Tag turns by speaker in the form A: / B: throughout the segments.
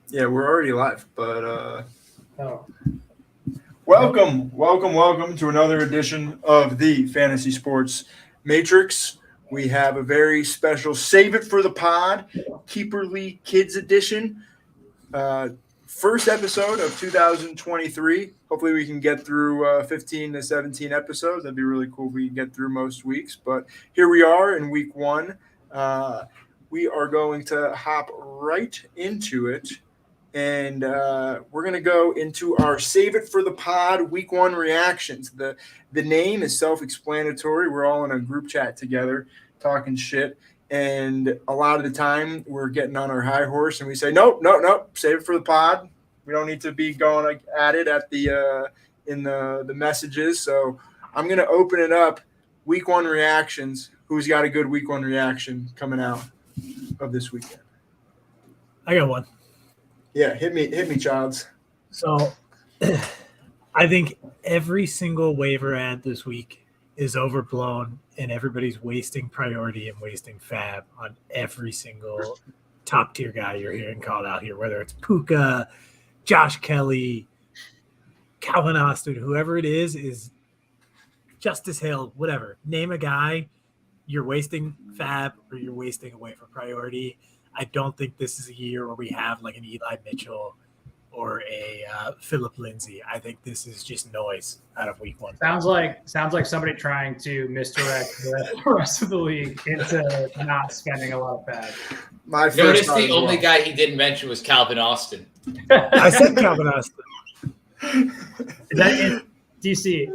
A: Yeah, we're already live, but
B: Oh, nope.
A: welcome to another edition of the Fantasy Sports Matrix. We have a very special Save It for the Pod Keeper League Kids Edition. Uh, First episode of 2023. Hopefully, we can get through 15 to 17 episodes. That'd be really cool if we can get through most weeks. But here we are in week one. Uh, we are going to hop right into it. And we're going to go into our Save It for the Pod week one reactions. The name is self explanatory. We're all in a group chat together talking shit. And a lot of the time, we're getting on our high horse and we say, nope, nope, nope, save it for the pod. We don't need to be going at it at the in the messages. So I'm gonna open it up. Week one reactions. Who's got a good week one reaction coming out of this weekend?
C: I got one.
A: Yeah, hit me, Childs.
C: So I think every single waiver ad this week is overblown, and everybody's wasting priority and wasting fab on every single top tier guy you're hearing called out here, whether it's Puka, Josh Kelly, Calvin Austin, whoever it is Justice Hill, whatever. Name a guy, you're wasting fab or you're wasting away for priority. I don't think this is a year where we have like an Eli Mitchell or a Philip Lindsay. I think this is just noise out of week one.
B: Sounds like somebody trying to misdirect the rest of the league into not spending a lot of bad.
A: My first
D: Notice
A: thought
D: the
A: as
D: only
A: well.
D: guy he didn't mention was Calvin Austin.
C: I said Calvin Austin.
B: Is that in DC?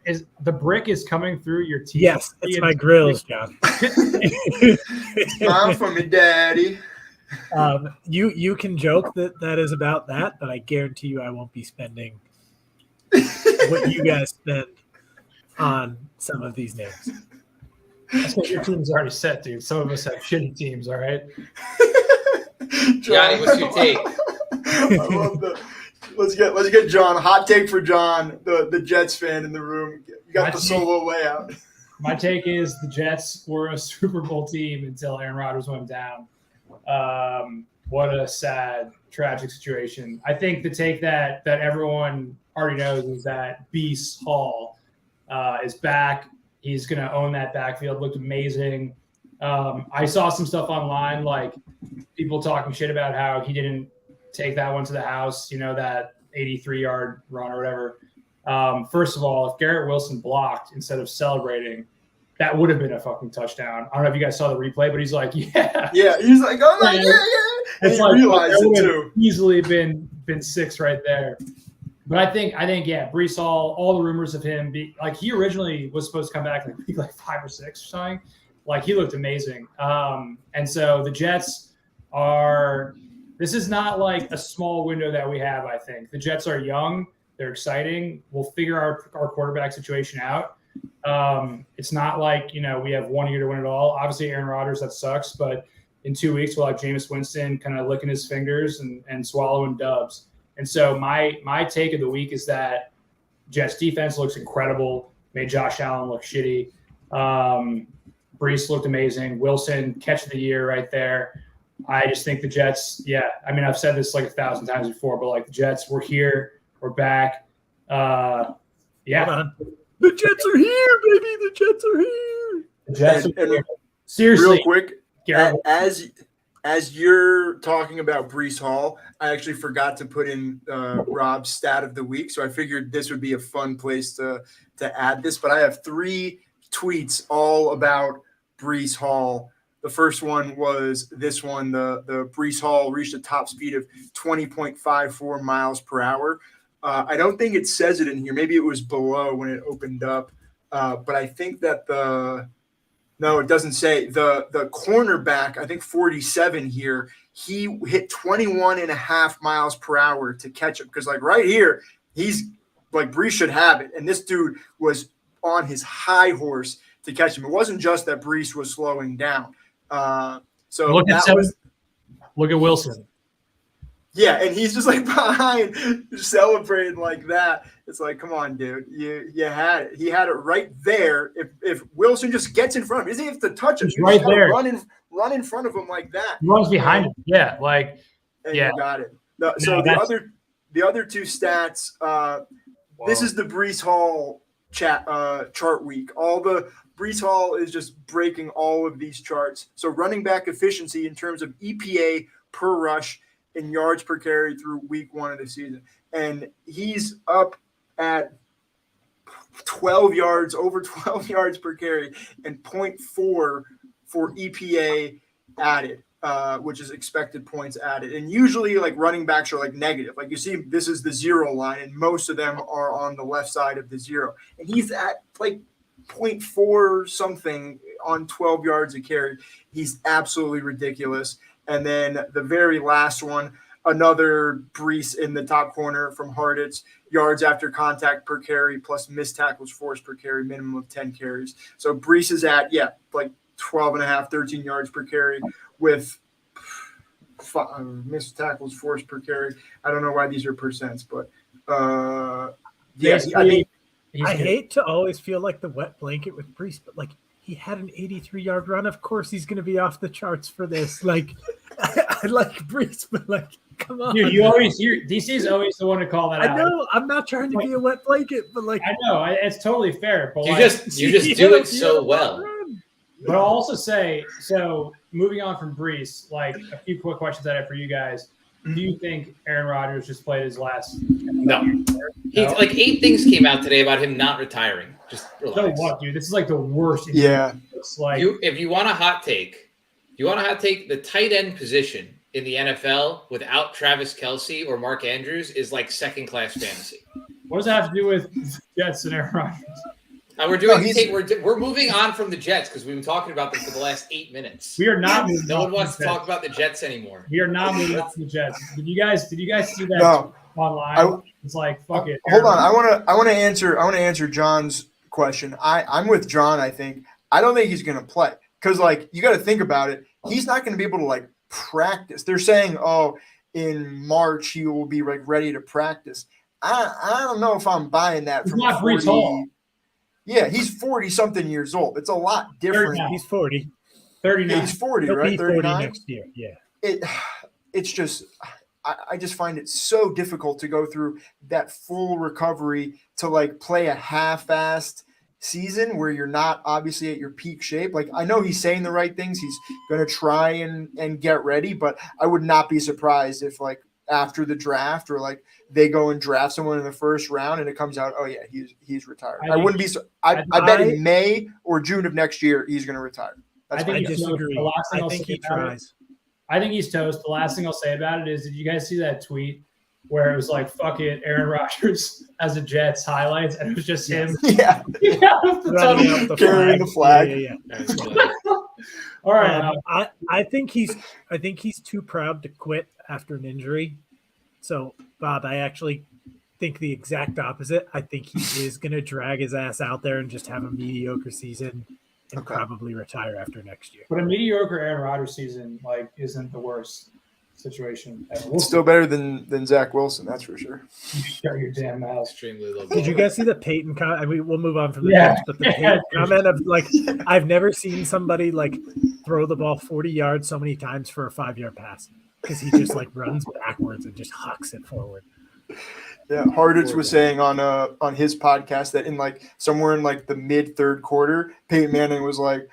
B: Is the brick is coming through your teeth?
C: Yes, it's my grills, John.
A: Smile for me, daddy.
C: You can joke that is about that, but I guarantee you I won't be spending what you guys spend on some of these names.
B: That's what your team's already set, dude. Some of us have shitty teams, all right?
D: Johnny, what's your take?
A: I love the. Let's get John. Hot take for John, the Jets fan in the room. You got
B: My
A: the
B: take-
A: solo layout.
B: My take is the Jets were a Super Bowl team until Aaron Rodgers went down. What a sad, tragic situation. I think the take that everyone already knows is that Beast Hall is back. He's going to own that backfield. Looked amazing. I saw some stuff online, like people talking shit about how he didn't take that one to the house, that 83-yard run or whatever. First of all, if Garrett Wilson blocked instead of celebrating, that would have been a fucking touchdown. I don't know if you guys saw the replay, but he's like, yeah.
A: Yeah, he's like, oh, yeah. And
B: It's
A: he
B: like
A: realized
B: that
A: it
B: would have
A: too.
B: easily been six right there. But I think, yeah, Brees Hall, all the rumors of him he originally was supposed to come back like 5 or 6 or something. Like he looked amazing. And so the Jets this is not like a small window that we have, I think. The Jets are young, they're exciting. We'll figure our quarterback situation out. It's not like, we have 1 year to win it all. Obviously Aaron Rodgers, that sucks, but in 2 weeks we'll have Jameis Winston kind of licking his fingers and swallowing dubs. And so my take of the week is that Jets defense looks incredible, made Josh Allen look shitty. Brees looked amazing. Wilson, catch of the year right there. I just think the Jets, I've said this like 1,000 times before, but like the Jets, we're here, we're back.
C: Hold on. The Jets are here, baby. The Jets are here.
B: The Jets
A: And-
B: are
A: and
B: here. Seriously,
A: Real quick,
B: Garrett,
A: as you're talking about Brees Hall, I actually forgot to put in Rob's stat of the week, so I figured this would be a fun place to add this. But I have 3 tweets all about Brees Hall. The first one was this one: the Brees Hall reached a top speed of 20.54 miles per hour. I don't think it says it in here. Maybe it was below when it opened up, but I think that No, it doesn't say. The cornerback, I think 47 here, he hit 21 and a half miles per hour to catch him. Because, like, right here, he's like, Brees should have it. And this dude was on his high horse to catch him. It wasn't just that Brees was slowing down. So
B: look at
A: that was,
B: Wilson.
A: yeah, and he's just like behind, celebrating like that. It's like, come on, dude, you had it. He had it right there. If Wilson just gets in front of him, he doesn't have to touch him.
B: He's
A: You
B: right
A: just gotta
B: there.
A: run in front of him like that.
B: He runs behind him. Yeah,
A: And
B: yeah.
A: you got it. So
B: No, that's-
A: the other two stats. This is the Brees Hall chart week. Brees Hall is just breaking all of these charts. So running back efficiency in terms of EPA per rush and yards per carry through week 1 of the season, and he's up at 12 yards, over 12 yards per carry, and 0.4 for EPA added, which is expected points added. And usually, like, running backs are like negative. Like, you see, this is the 0 line, and most of them are on the left side of the 0. And he's at like 0.4 something on 12 yards a carry. He's absolutely ridiculous. And then the very last one, another Brees in the top corner from Harditz, yards after contact per carry plus missed tackles forced per carry, minimum of 10 carries. So Brees is at, like 12 and a half, 13 yards per carry with missed tackles forced per carry. I don't know why these are percents, but
B: Basically,
A: I think
C: I hate to always feel like the wet blanket with Brees, but like he had an 83-yard run. Of course, he's going to be off the charts for this. Like, I like Brees, but like, come on,
B: dude, you always hear DC is always the one to call that
C: I
B: out.
C: know I'm not trying to be a wet blanket, but like,
B: I know it's totally fair, but
D: You
B: like,
D: just
C: he
D: do
C: had
D: it
C: a
D: so
C: beautiful
D: well.
C: run.
B: but I'll also say, so moving on from Brees, like a few quick questions I have for you guys. Do you think Aaron Rodgers just played his last?
D: No. He's
B: No?
D: like 8 things came out today about him not retiring. Just
B: So
D: relax.
B: what, dude? This is like the worst.
A: Yeah.
B: It's like
D: If you want a hot take, the tight end position in the NFL without Travis Kelce or Mark Andrews is like second-class fantasy.
B: what does that have to do with Jets and Aaron Rodgers?
D: We're doing. We're moving on from the Jets because we've been talking about them for the last 8 minutes.
B: We are not. moving
D: No
B: on
D: one
B: from
D: wants
B: the
D: to talk
B: Jets.
D: about the Jets anymore.
B: We are not moving on from the Jets. Did you guys see that
A: No.
B: online? It's like fuck it.
A: Hold on. I want to answer John's question. I'm with John. I don't think he's going to play because, like, you got to think about it. He's not going to be able to, like, practice. They're saying, in March he will be like ready to practice. I don't know if I'm buying that.
B: He's
A: From
B: not Brees Hall.
A: Yeah, he's 40-something years old. It's a lot different.
C: He's 40.
B: 39.
A: He's 40,
C: He'll
A: right?
C: be 40
A: 39.
C: next year. Yeah.
A: It's just I just find it so difficult to go through that full recovery to like play a half-assed season where you're not obviously at your peak shape. Like, I know he's saying the right things. He's going to try and get ready, but I would not be surprised if, like, after the draft or like they go and draft someone in the first round and it comes out, oh yeah, he's retired. I wouldn't be. I bet in May or June of next year he's going to retire. That's
B: I think
C: I
B: he's
C: disagree.
B: The last thing
C: I
B: I'll
C: think
B: say
C: he
B: about it-
C: tries.
B: I think he's toast. The last thing I'll say about it is, did you guys see that tweet where it was like, fuck it, Aaron Rodgers as a Jets highlights, and it was just him.
A: Yeah,
C: Running out the
A: Carrying the flag.
C: Yeah.
B: All right.
C: I think he's too proud to quit after an injury. So, Bob, I actually think the exact opposite. I think he is going to drag his ass out there and just have a mediocre season and probably retire after next year.
B: But a mediocre Aaron Rodgers season like isn't the worst situation ever.
A: It's still better than Zach Wilson, that's for sure.
B: Shut your damn mouth.
D: Extremely low.
C: Did you guys see the Peyton comment? I mean, we'll move on from the
B: Yeah.
C: Jets, but the Peyton comment of like, I've never seen somebody like throw the ball 40 yards so many times for a 5-yard pass because he just like runs backwards and just hucks it forward.
A: Yeah, Harditz was saying on his podcast that in like somewhere in like the mid third quarter, Peyton Manning was like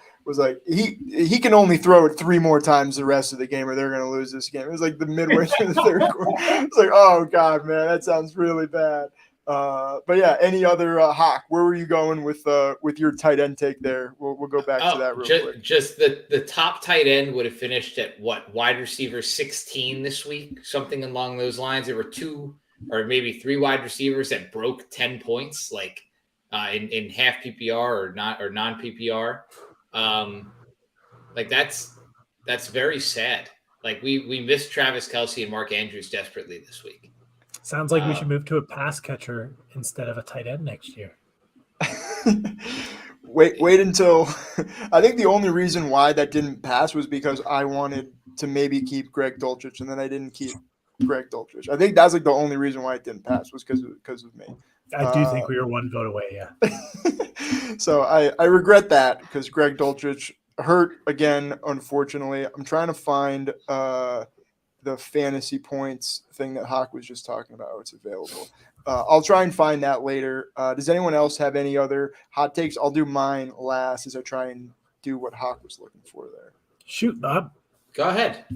A: he can only throw it 3 more times the rest of the game or they're gonna lose this game. It was like the midway through the third quarter. It's like, oh god, man, that sounds really bad. But yeah, any other Hawk? Where were you going with your tight end take there? We'll go back to that real quick.
D: Just the top tight end would have finished at what, wide receiver 16 this week, something along those lines. There were 2 or maybe 3 wide receivers that broke 10 points, like in half PPR or non PPR. Like that's very sad. Like we missed Travis Kelce and Mark Andrews desperately this week.
C: Sounds like we should move to a pass catcher instead of a tight end next year.
A: Wait until I think the only reason why that didn't pass was because I wanted to maybe keep Greg Dulcich and then I didn't keep Greg Dulcich. I think that's like the only reason why it didn't pass was because of me.
C: I do think we were 1 vote away, yeah.
A: So I regret that because Greg Dulcich hurt again, unfortunately. I'm trying to find the fantasy points thing that Hawk was just talking about. It's available. I'll try and find that later. Does anyone else have any other hot takes? I'll do mine last as I try and do what Hawk was looking for there.
C: Shoot, Bob.
D: Go ahead.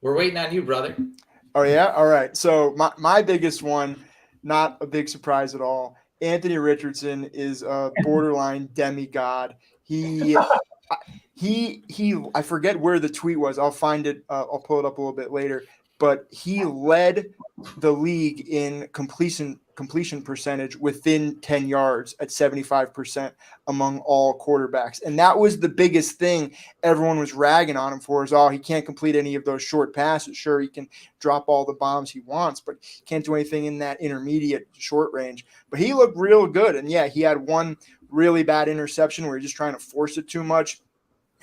D: We're waiting on you, brother.
A: Oh, yeah? All right. So my biggest one, not a big surprise at all. Anthony Richardson is a borderline demigod. I forget where the tweet was. I'll find it. I'll pull it up a little bit later. But he led the league in completion percentage within 10 yards at 75% among all quarterbacks. And that was the biggest thing everyone was ragging on him for, is, he can't complete any of those short passes. Sure, he can drop all the bombs he wants, but he can't do anything in that intermediate short range. But he looked real good. And yeah, he had one really bad interception where he's just trying to force it too much.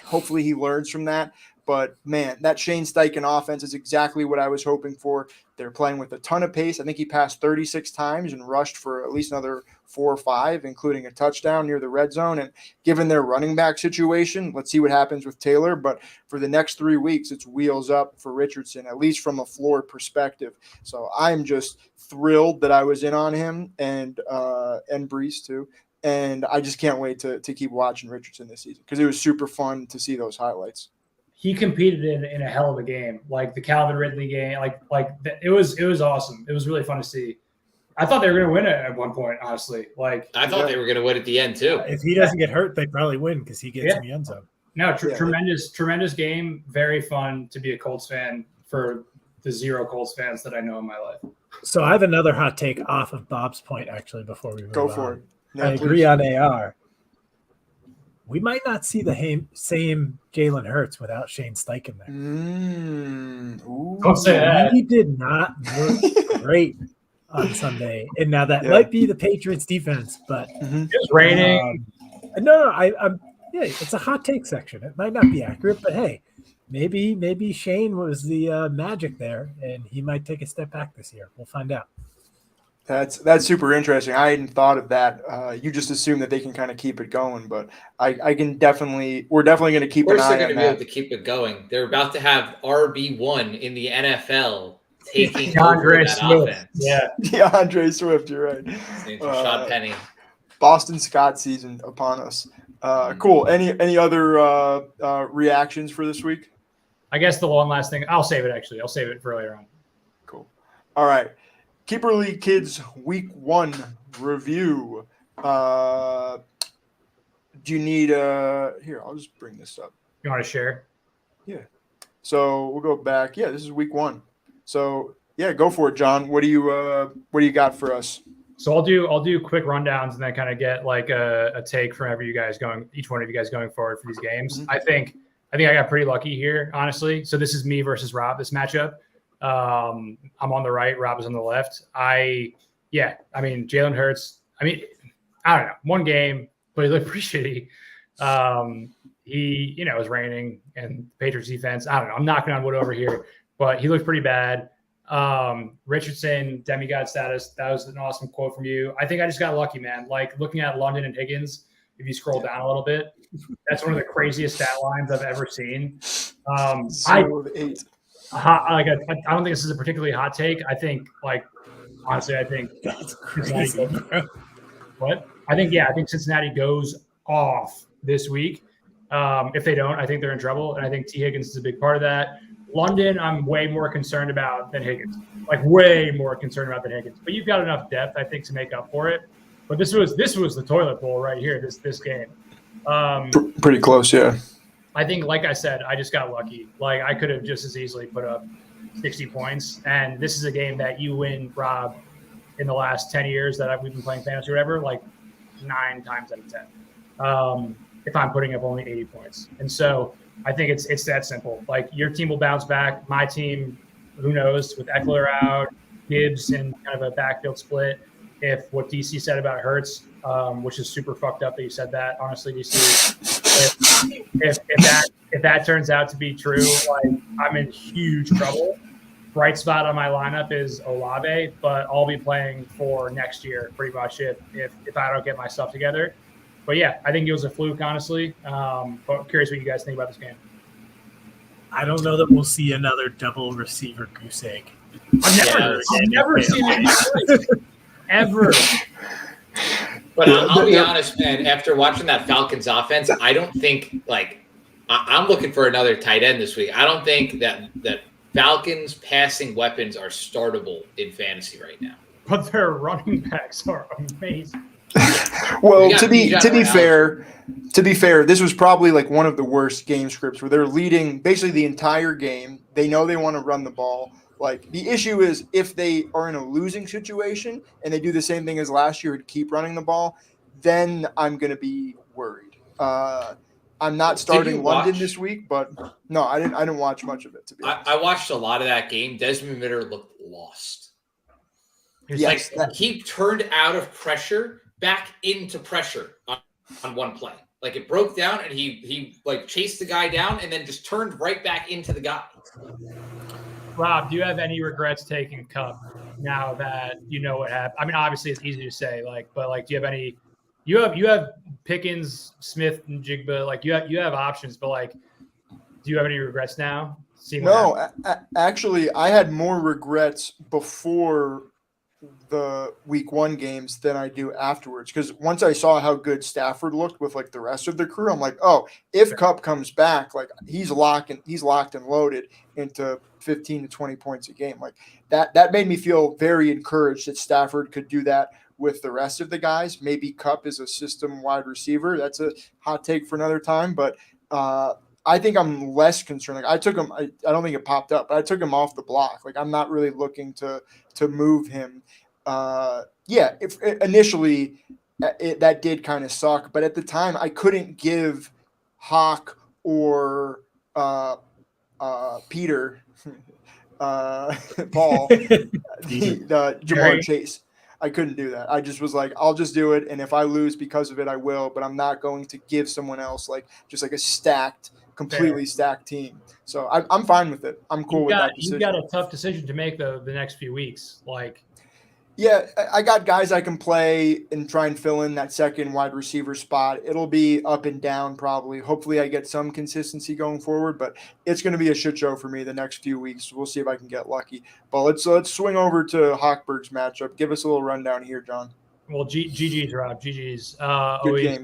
A: Hopefully he learns from that. But, man, that Shane Steichen offense is exactly what I was hoping for. They're playing with a ton of pace. I think he passed 36 times and rushed for at least another 4 or 5, including a touchdown near the red zone. And given their running back situation, let's see what happens with Taylor. But for the next 3 weeks, it's wheels up for Richardson, at least from a floor perspective. So I'm just thrilled that I was in on him and Brees too. And I just can't wait to keep watching Richardson this season because it was super fun to see those highlights.
B: He competed in a hell of a game, like the Calvin Ridley game. It was awesome. It was really fun to see. I thought they were going to win it at one point, honestly.
D: I thought they were going to win at the end too.
C: If he doesn't get hurt, they probably win because he gets in the end zone.
B: No, tremendous game. Very fun to be a Colts fan for the 0 Colts fans that I know in my life.
C: So I have another hot take off of Bob's point, actually, before we move on.
A: Go for it.
C: Yeah, I agree on AR. We might not see the same Jalen Hurts without Shane Steichen there.
B: Don't say that.
C: He did not look great on Sunday. And now that might be the Patriots defense, but
B: it's raining.
C: It's a hot take section. It might not be accurate, but hey, maybe Shane was the magic there, and he might take a step back this year. We'll find out.
A: That's super interesting. I hadn't thought of that. You just assume that they can kind of keep it going, but we're definitely going to keep an eye on that.
D: Of course they're going to be able to keep it going. They're about to have RB1 in the NFL taking over that offense.
B: Yeah.
A: DeAndre Swift, you're right.
D: His name's Rashad Penny.
A: Boston Scott season upon us. Cool. Any other reactions for this week?
B: I guess the one last thing. I'll save it, actually. I'll save it for later on.
A: Cool. All right. Keeper League Kids Week 1 review. Do you need here, I'll just bring this up.
B: You want to share?
A: Yeah. So we'll go back. Yeah, this is Week 1. So yeah, go for it, John. What do you got for us?
B: So I'll do quick rundowns and then kind of get like a take from each one of you guys going forward for these games.
A: Mm-hmm.
B: I think I got pretty lucky here, honestly. So this is me versus Rob, this matchup. I'm on the right, Rob is on the left. Jalen Hurts, I don't know, one game, but he looked pretty shitty. It was raining and the Patriots defense, I don't know, I'm knocking on wood over here, but he looked pretty bad. Richardson, demigod status, that was an awesome quote from you. I think I just got lucky, man. Like looking at London and Higgins, if you scroll down a little bit, that's one of the craziest stat lines I've ever seen.
A: 0 of 8.
B: I don't think this is a particularly hot take. I think, honestly, I think
C: that's crazy.
B: What? I think Cincinnati goes off this week. If they don't, I think they're in trouble, and I think T. Higgins is a big part of that. London, I'm way more concerned about than Higgins. Way more concerned about than Higgins. But you've got enough depth, I think, to make up for it. But this was the toilet bowl right here. This game.
A: Pretty close, yeah.
B: I think, like I said, I just got lucky. I could have just as easily put up 60 points. And this is a game that you win, Rob, in the last 10 years that we've been playing fantasy or whatever, 9 times out of 10. If I'm putting up only 80 points. And so I think it's that simple. Your team will bounce back. My team, who knows, with Eckler out, Gibbs in kind of a backfield split. If what DC said about Hurts, which is super fucked up that you said that, honestly, DC. If that turns out to be true, I'm in huge trouble. Bright spot on my lineup is Olave, but I'll be playing for next year pretty much if I don't get my stuff together. But yeah, I think it was a fluke, honestly. But I'm curious what you guys think about this game.
C: I don't know that we'll see another double receiver goose egg.
B: I've never seen it ever.
D: But I'll be honest, man. After watching that Falcons offense, I don't think I'm looking for another tight end this week. I don't think that Falcons passing weapons are startable in fantasy right now.
B: But their running backs are amazing.
A: Well, to be fair, this was probably like one of the worst game scripts where they're leading basically the entire game. They know they want to run the ball. Like, the issue is if they are in a losing situation and they do the same thing as last year and keep running the ball, then I'm going to be worried. I'm not starting London this week, but no, I didn't watch much of it, to be honest.
D: I watched a lot of that game. Desmond Ridder looked lost.
A: Yes,
D: he turned out of pressure back into pressure on one play. Like, it broke down and he like chased the guy down and then just turned right back into the guy.
B: Rob, do you have any regrets taking Cup now that you know what happened? I mean, obviously it's easy to say, but do you have any? You have Pickens, Smith, and Jigba. Like, you have options, but do you have any regrets now?
A: No, actually, I had more regrets before the week 1 games than I do afterwards, because once I saw how good Stafford looked with the rest of the crew, I'm like, oh, if Cup comes back, he's locked and loaded into 15 to 20 points a game. Like, that made me feel very encouraged that Stafford could do that with the rest of the guys. Maybe Cup is a system wide receiver. That's a hot take for another time, but I think I'm less concerned. I took him. I don't think it popped up, but I took him off the block. I'm not really looking to move him. Initially that did kind of suck, but at the time I couldn't give Hawk or Peter, Paul, the Jamar Chase. I couldn't do that. I just was like, I'll just do it, and if I lose because of it, I will. But I'm not going to give someone else a completely stacked team. So I'm fine with it. I'm cool with that decision.
B: You've got a tough decision to make the next few weeks.
A: Yeah, I got guys I can play and try and fill in that second wide receiver spot. It'll be up and down probably. Hopefully I get some consistency going forward, but it's going to be a shit show for me the next few weeks. We'll see if I can get lucky. But let's swing over to Hochberg's matchup. Give us a little rundown here, John.
B: Well, GG's, Rob. GG's.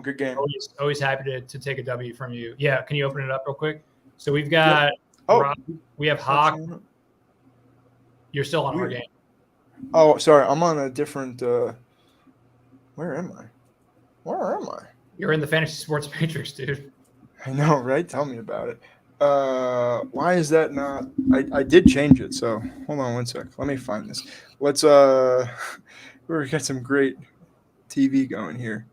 A: Good game.
B: Always happy to take a W from you. Yeah, can you open it up real quick? So we've got Rob, we have Hawk. You're still on our game.
A: Oh, sorry. I'm on a different where am I?
B: You're in the Fantasy Sports Matrix, dude.
A: I know, right? Tell me about it. Why is that not? I did change it, so hold on one sec. Let me find this. Let's we got some great TV going here.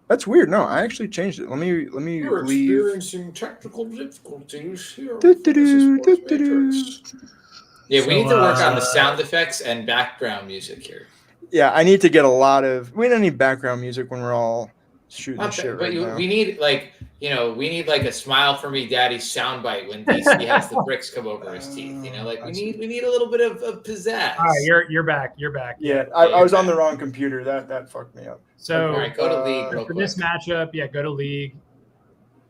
A: That's weird. No, I actually changed it. Let me
D: You're
A: leave.
D: Experiencing technical difficulties here. Yeah, we need to work on the sound effects and background music here.
A: Yeah, I need to get we don't need background music when we're all shooting the shit right now.
D: We need we need a smile for me, daddy soundbite when DC has the bricks come over his teeth. We need a little bit of pizzazz.
B: All right, you're back.
A: Yeah, I was on the wrong computer. That fucked me up.
B: So
D: all right, go to league real
B: for
D: quick.
B: this matchup, go to league.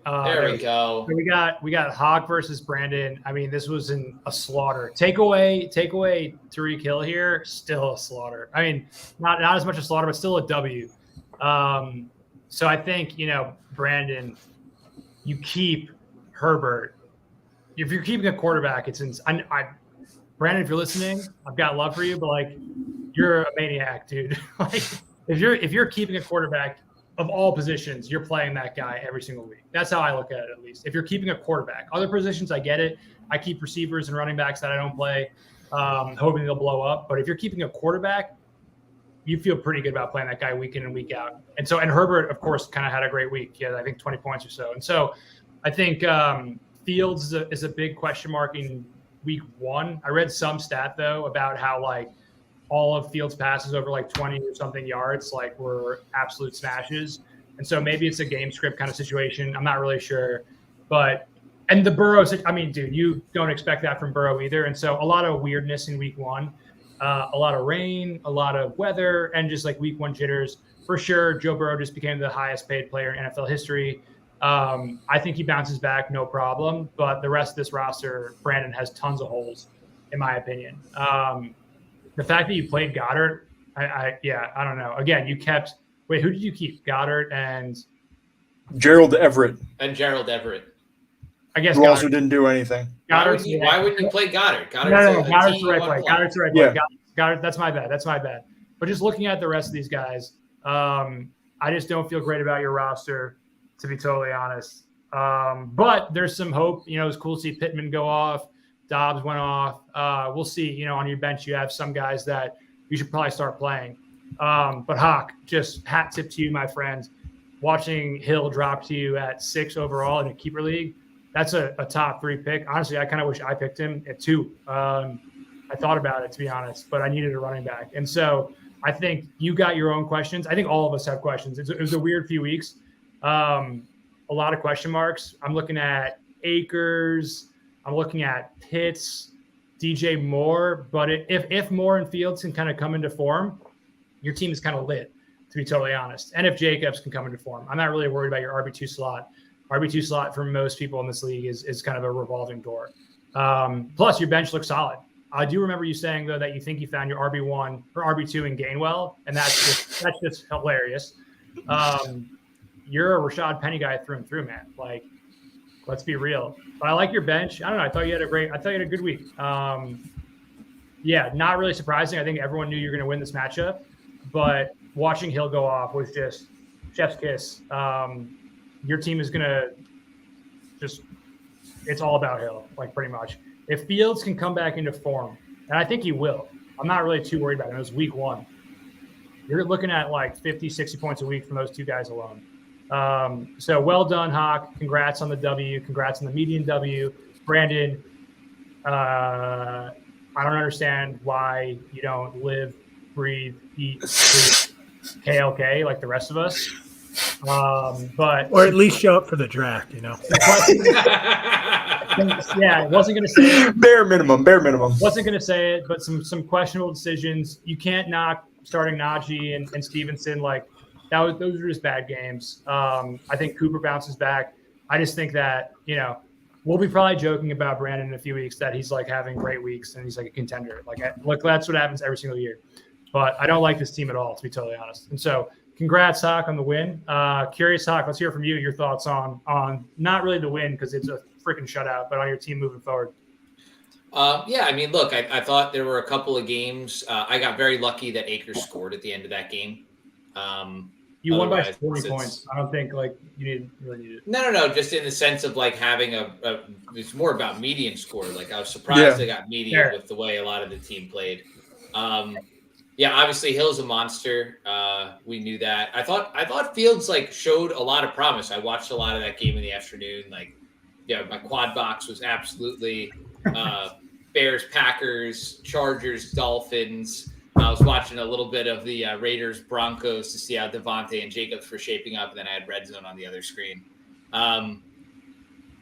D: There we go.
B: So we got Hawk versus Brandon. I mean, this was a slaughter. Take away Tariq Hill here, still a slaughter. I mean, not as much a slaughter, but still a W. So I think Brandon, you keep Herbert. If you're keeping a quarterback, Brandon, if you're listening, I've got love for you, but you're a maniac, dude. If you're keeping a quarterback of all positions, you're playing that guy every single week. That's how I look at it, at least. If you're keeping a quarterback, other positions, I get it. I keep receivers and running backs that I don't play, hoping they'll blow up. But if you're keeping a quarterback, you feel pretty good about playing that guy week in and week out. And Herbert, of course, kind of had a great week. He had, I think, 20 points or so. And so I think Fields is a big question mark in week 1. I read some stat, though, about how, all of Fields' passes over 20 or something yards were absolute smashes. And so maybe it's a game script kind of situation. I'm not really sure. And the Burrow, I mean, dude, you don't expect that from Burrow either. And so a lot of weirdness in week 1, a lot of rain, a lot of weather, and just week 1 jitters. For sure, Joe Burrow just became the highest paid player in NFL history. I think he bounces back, no problem. But the rest of this roster, Brandon has tons of holes, in my opinion. The fact that you played Goddard, I don't know. Again, you kept – wait, who did you keep? Goddard and –
A: Gerald Everett,
D: And Gerald Everett.
B: I guess
A: who also
B: Goddard.
A: didn't do anything.
B: Goddard's
D: Why wouldn't you play Goddard?
B: No,
D: Goddard's
B: Goddard's the right play. Goddard's the right play.
A: Yeah.
B: Goddard, that's my bad. But just looking at the rest of these guys, I just don't feel great about your roster, to be totally honest. But there's some hope. You know, it was cool to see Pittman go off. Dobbs went off. We'll see. You know, on your bench, you have some guys that you should probably start playing. But Hawk, just hat tip to you, my friend. Watching Hill drop to you at 6 overall in a keeper league, that's a top 3 pick. Honestly, I kind of wish I picked him at 2. I thought about it, to be honest, but I needed a running back. And so I think you got your own questions. I think all of us have questions. It was a weird few weeks. A lot of question marks. I'm looking at Akers. I'm looking at Pitts, DJ Moore. But if Moore and Fields can kind of come into form, your team is kind of lit, to be totally honest. And if Jacobs can come into form, I'm not really worried about your RB2 slot. RB2 slot for most people in this league is kind of a revolving door. Plus, your bench looks solid. I do remember you saying, though, that you think you found your RB1 or RB2 in Gainwell, and that's just hilarious. You're a Rashad Penny guy through and through, man. Like, let's be real. But I like your bench. I don't know. I thought you had a good week. Yeah, not really surprising. I think everyone knew you were going to win this matchup, but watching Hill go off was just chef's kiss. Your team is going to it's all about Hill, like pretty much. If Fields can come back into form, and I think he will, I'm not really too worried about it. It was week 1. You're looking at like 50, 60 points a week from those 2 guys alone. So well done, Hawk. Congrats on the W. Congrats on the median W. Brandon, I don't understand why you don't live, breathe, eat, sleep KLK like the rest of us. But
C: Or at least show up for the draft, you know.
B: Yeah, I wasn't going to say it.
A: Bare minimum.
B: Wasn't going to say it, but some questionable decisions. You can't knock starting Najee and Stevenson. Like those are just bad games. I think Cooper bounces back. I just think that, you know, we'll be probably joking about Brandon in a few weeks that he's like having great weeks and he's like a contender. Look, that's what happens every single year. But I don't like this team at all, to be totally honest. And so congrats, Hawk, on the win. Curious, Hawk, let's hear from you, your thoughts on not really the win because it's a freaking shutout, but on your team moving forward.
D: Yeah, I mean, look, I thought there were a couple of games. I got very lucky that Akers scored at the end of that game.
B: You won by
D: otherwise,
B: 40 points. I don't think you really need it.
D: No. Just in the sense of like having it's more about median score. Like I was surprised I got median with the way a lot of the team played. Yeah, obviously Hill's a monster. We knew that. I thought Fields like showed a lot of promise. I watched a lot of that game in the afternoon. Like, yeah, my quad box was absolutely Bears, Packers, Chargers, Dolphins. I was watching a little bit of the Raiders, Broncos to see how Devontae and Jacobs were shaping up, and then I had Red Zone on the other screen.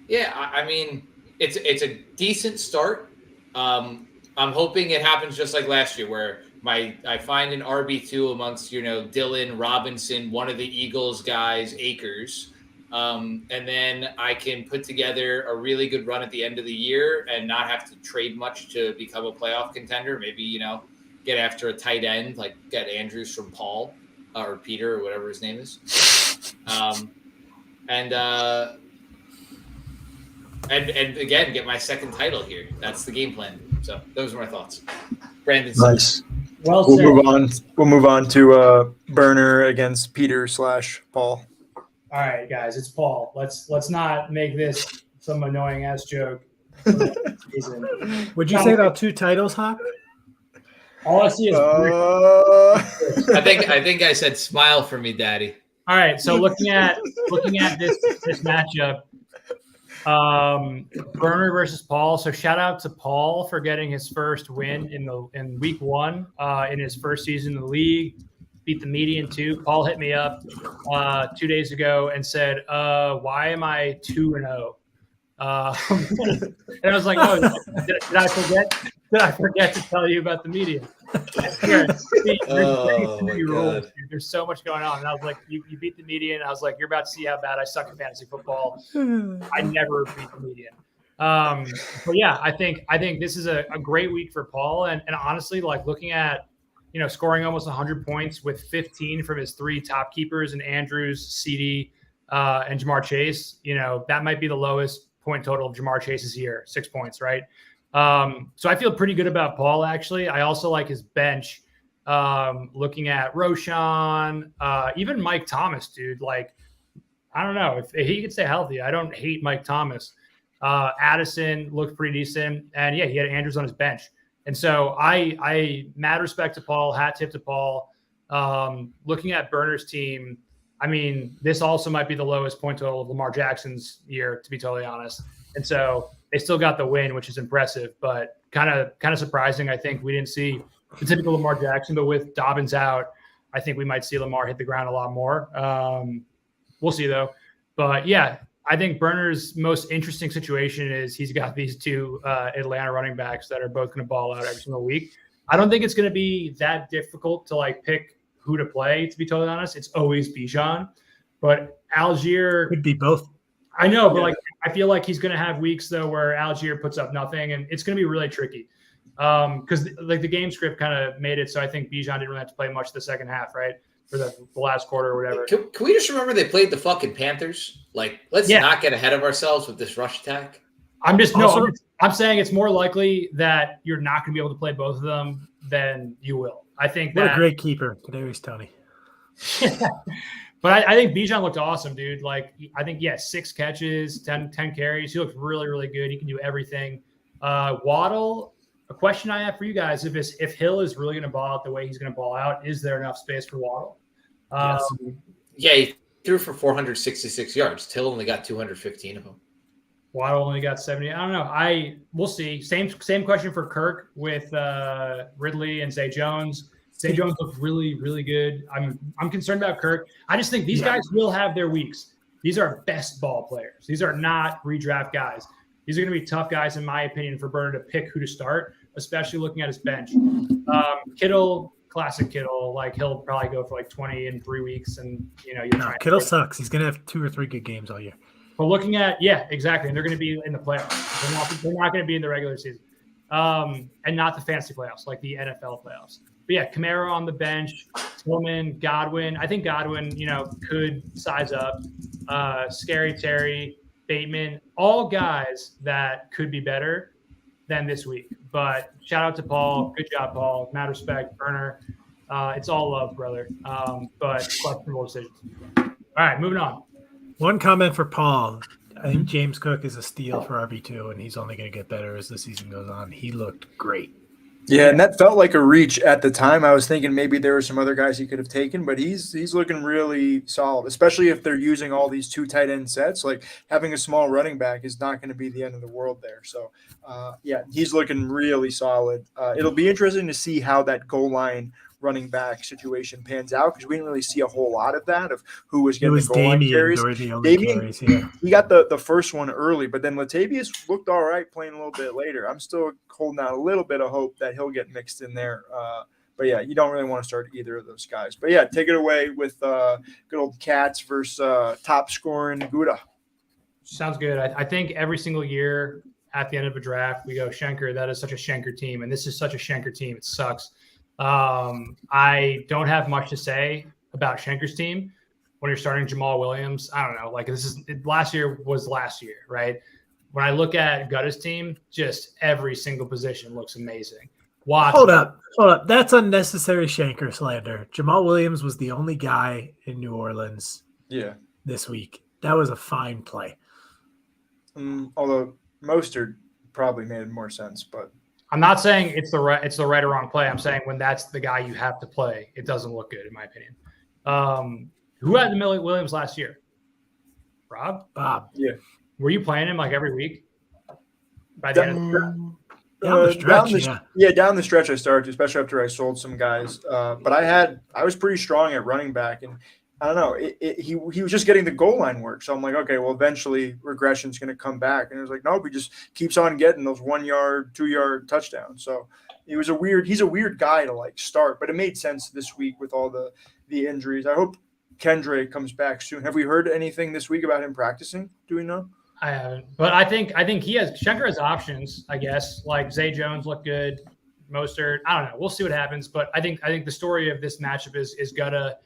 D: Yeah, I mean, it's a decent start. I'm hoping it happens just like last year, where I find an RB2 amongst, you know, Dylan, Robinson, one of the Eagles guys, Akers. And then I can put together a really good run at the end of the year and not have to trade much to become a playoff contender. Maybe, you know, get after a tight end, like get Andrews from Paul or Peter or whatever his name is. And again, get my second title here. That's the game plan. So those are my thoughts. Brandon.
A: Nice.
B: Well
A: We'll
B: said.
A: move on to Burner against Peter / Paul.
B: All right, guys, it's Paul. Let's not make this some annoying ass joke.
C: Would you say about 2 titles, Hawk?
B: All I see is
D: I think I said smile for me, Daddy.
B: all right. So looking at this matchup, Burner versus Paul. So shout out to Paul for getting his first win in week 1 in his first season in the league. Beat the median too. Paul hit me up 2 days ago and said, "Why am I 2-0?" And I was like, "Oh, did I forget to tell you about the median?" Yeah,
D: Oh, my
B: you roll,
D: God.
B: dude. There's so much going on. And I was like, you beat the median. I was like, you're about to see how bad I suck at fantasy football. I never beat the median. But yeah, I think this is a great week for Paul. And honestly, like looking at, scoring almost 100 points with 15 from his 3 top keepers and Andrews, CD, and Jamar Chase, that might be the lowest point total of Jamar Chase's year, 6 points, right? So I feel pretty good about Paul, actually. I also like his bench. Looking at Roshan, even Mike Thomas, dude. Like, I don't know if he could stay healthy. I don't hate Mike Thomas. Addison looked pretty decent, and yeah, he had Andrews on his bench. And so I mad respect to Paul, hat tip to Paul. Looking at Burner's team, I mean, this also might be the lowest point total of Lamar Jackson's year, to be totally honest. And so they still got the win, which is impressive, but kind of surprising. I think we didn't see the typical Lamar Jackson, but with Dobbins out, I think we might see Lamar hit the ground a lot more. We'll see though. But yeah, I think Burner's most interesting situation is he's got these 2 Atlanta running backs that are both going to ball out every single week. I don't think it's going to be that difficult to like pick who to play, to be totally honest. It's always Bijan, but Algier
C: Could be both.
B: I know, but like I feel like he's going to have weeks though where Algier puts up nothing, and it's going to be really tricky because like the game script kind of made it so I think Bijan didn't really have to play much the second half, right, for the last quarter or whatever.
D: Can we just remember they played the fucking Panthers? Like, let's not get ahead of ourselves with this rush attack.
B: I'm saying it's more likely that you're not going to be able to play both of them than you will. I think
C: What a great keeper, Kadarius Toney.
B: But I think Bijan looked awesome, dude. Like, I think, 6 catches, 10 carries. He looked really, really good. He can do everything. Waddle, a question I have for you guys, if Hill is really going to ball out the way he's going to ball out, is there enough space for Waddle?
C: Yes.
D: Yeah, he threw for 466 yards. Till only got 215 of them.
B: Waddle only got 70. I don't know. We'll see. Same question for Kirk with Ridley and Zay Jones. Zay Jones looked really, really good. I'm concerned about Kirk. I just think these guys will have their weeks. These are best ball players. These are not redraft guys. These are going to be tough guys, in my opinion, for Burner to pick who to start, especially looking at his bench. Kittle, classic Kittle. Like, he'll probably go for like 20 in 3 weeks, and
C: Kittle sucks. He's going to have 2 or 3 good games all year.
B: But looking at exactly, and they're going to be in the playoffs. They're not going to be in the regular season, and not the fantasy playoffs, like the NFL playoffs. But yeah, Kamara on the bench, Tillman, Godwin. I think Godwin, could size up. Scary Terry, Bateman, all guys that could be better than this week. But shout out to Paul. Good job, Paul. Mad respect, Burner. It's all love, brother. But questionable decisions. All right, moving on.
C: One comment for Paul. I think James Cook is a steal for RB2, and he's only going to get better as the season goes on. He looked great.
A: Yeah, and that felt like a reach at the time. I was thinking maybe there were some other guys he could have taken, but he's looking really solid, especially if they're using all these 2 tight end sets. Like, having a small running back is not going to be the end of the world there. So, he's looking really solid. It'll be interesting to see how that goal line running back situation pans out, because we didn't really see a whole lot of that, of who was getting the goal line carries.
C: Carries, yeah.
A: He got the first one early, but then Latavius looked all right playing a little bit later. I'm still holding out a little bit of hope that he'll get mixed in there. But yeah, you don't really want to start either of those guys. But yeah, take it away with good old Cats versus top scoring Gouda.
B: Sounds good. I think every single year at the end of a draft, we go, Schenker, that is such a Schenker team. And this is such a Schenker team. It sucks. I don't have much to say about Schenker's team when you're starting Jamal Williams. I don't know. Like, last year was last year, right? When I look at Gutta's team, just every single position looks amazing.
C: Hold up. That's unnecessary Schenker slander. Jamal Williams was the only guy in New Orleans this week. That was a fine play.
A: Although Mostert probably made more sense, but
B: I'm not saying it's the right or wrong play. I'm saying when that's the guy you have to play, it doesn't look good, in my opinion. Who had the Williams last year? Rob?
C: Bob.
A: Yeah.
B: Were you playing him like every week? By the end of
C: the
A: down the stretch I started to, especially after I sold some guys. But I was pretty strong at running back, and I don't know. He was just getting the goal line work. So I'm like, okay, well, eventually regression's going to come back. And it was like, nope, he just keeps on getting those 1 yard, 2 yard touchdowns. So He's a weird guy to like start, but it made sense this week with all the injuries. I hope Kendra comes back soon. Have we heard anything this week about him practicing? Do we know?
B: I haven't, but I think Schenker has options. I guess like Zay Jones looked good, Mostert. I don't know. We'll see what happens, but I think the story of this matchup is Gutta.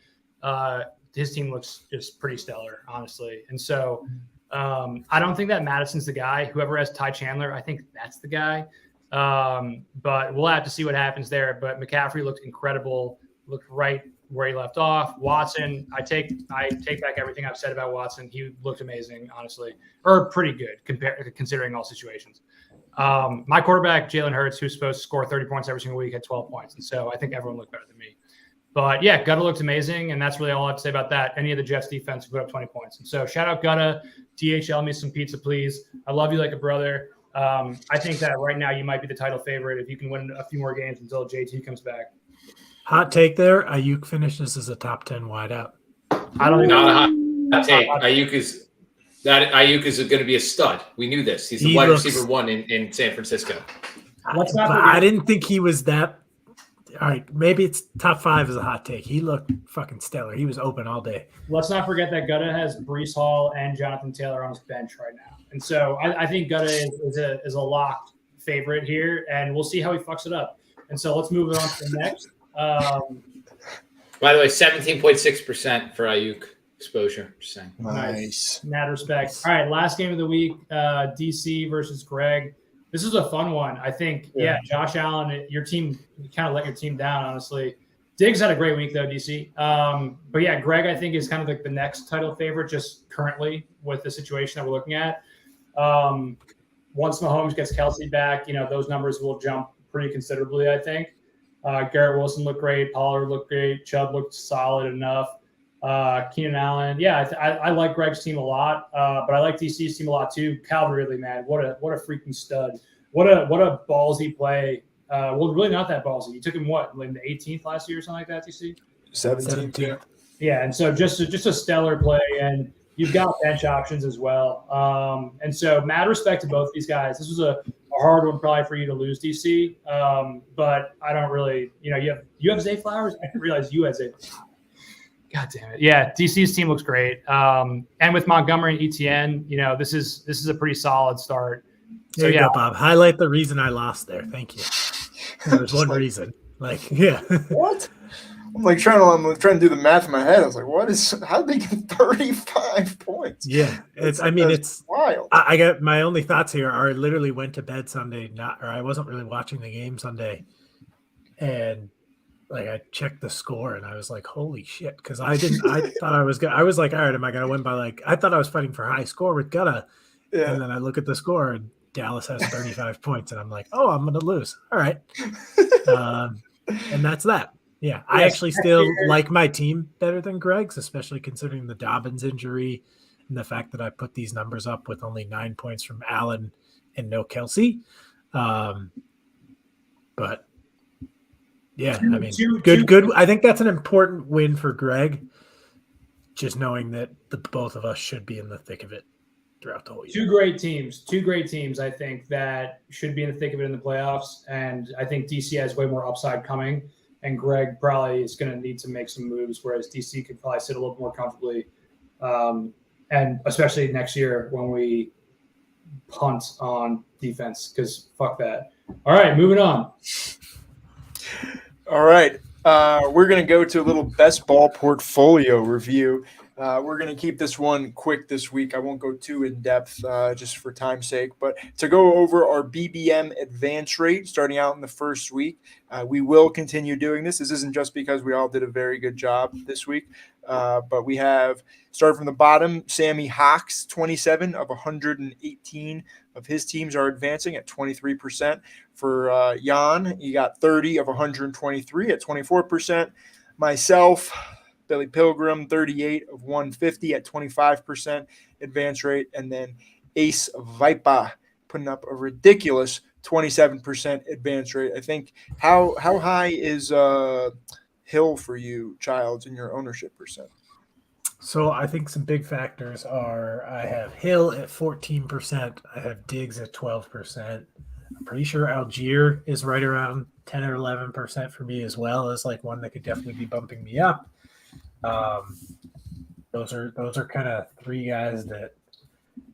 B: His team looks just pretty stellar, honestly, and so I don't think that Madison's the guy. Whoever has Ty Chandler, I think that's the guy. But we'll have to see what happens there. But McCaffrey looked incredible. Looked right where he left off. Watson, I take back everything I've said about Watson. He looked amazing, honestly, or pretty good considering all situations. My quarterback, Jalen Hurts, who's supposed to score 30 points every single week, had 12 points. And so I think everyone looked better than me. But yeah, Gutta looked amazing. And that's really all I have to say about that. Any of the Jets defense put up 20 points. And so shout out Gutta. DHL me some pizza, please. I love you like a brother. I think that right now you might be the title favorite if you can win a few more games until JT comes back.
C: Hot take there. Ayuk finishes as a top 10 wideout.
B: I don't think
D: Not a hot take. Ayuk is going to be a stud. We knew this. He's the wide receiver one in San Francisco.
C: I didn't think he was that. All right, maybe it's top 5 as a hot take. He looked fucking stellar. He was open all day.
B: Let's not forget that Gutta has Breece Hall and Jonathan Taylor on his bench right now. And so I think Gutta is a locked favorite here, and we'll see how he fucks it up. And so let's move on to the next.
D: By the way, 17.6% for Ayuk exposure. Just saying.
A: Nice.
B: In that respect. All right, last game of the week, DC versus Greg. This is a fun one. I think, Josh Allen, your team, you kind of let your team down, honestly. Diggs had a great week, though, DC. But, yeah, Greg, I think, is kind of like the next title favorite just currently with the situation that we're looking at. Once Mahomes gets Kelsey back, those numbers will jump pretty considerably, I think. Garrett Wilson looked great. Pollard looked great. Chubb looked solid enough. Keenan Allen. Yeah, I like Greg's team a lot, but I like DC's team a lot too. Calvin Ridley, man, what a freaking stud. What a ballsy play. Well, really not that ballsy. You took him in the 18th last year or something like that, DC?
A: 17th.
B: Yeah, and so just a stellar play, and you've got bench options as well. And so mad respect to both these guys. This was a hard one probably for you to lose, DC. But I don't really, you have Zay Flowers? I didn't realize you had Zay Flowers. God damn it. Yeah, DC's team looks great. And with Montgomery and ETN, this is a pretty solid start. So
C: there you go, Bob. Highlight the reason I lost there. Thank you. There's one reason.
A: What? I'm trying to do the math in my head. I was like, how did they get 35 points?
C: Yeah. It's
A: wild.
C: I got my only thoughts here are I literally went to bed Sunday, I wasn't really watching the game Sunday. And I checked the score and I was like, holy shit. Because I thought I was good. I was like, all right, am I going to win by I thought I was fighting for high score with Gutta. Yeah. And then I look at the score and Dallas has 35 points. And I'm like, oh, I'm going to lose. All right. And that's that. Yeah. I actually still like my team better than Greg's, especially considering the Dobbins injury and the fact that I put these numbers up with only 9 points from Allen and no Kelsey. But yeah, I mean, good. I think that's an important win for Greg, just knowing that the both of us should be in the thick of it throughout the whole year.
B: Two great teams, I think, that should be in the thick of it in the playoffs. And I think DC has way more upside coming. And Greg probably is going to need to make some moves, whereas DC could probably sit a little more comfortably. And especially next year when we punt on defense, because fuck that. All right, moving on.
A: All right. We're going to go to a little best ball portfolio review. We're going to keep this one quick this week. I won't go too in depth just for time's sake, but to go over our BBM advance rate starting out in the first week, we will continue doing this. This isn't just because we all did a very good job this week, but we have started from the bottom. Sammy Hawks, 27 of 118 of his teams are advancing at 23%. For Jan, he got 30 of 123 at 24%. Myself, Billy Pilgrim, 38 of 150 at 25% advance rate. And then Ace Vipa putting up a ridiculous 27% advance rate. I think how high is Hill for you, Childs, in your ownership percent?
C: So I think some big factors are I have Hill at 14%. I have Diggs at 12%. I'm pretty sure Algier is right around 10 or 11% for me as well as like one that could definitely be bumping me up. Those are kind of three guys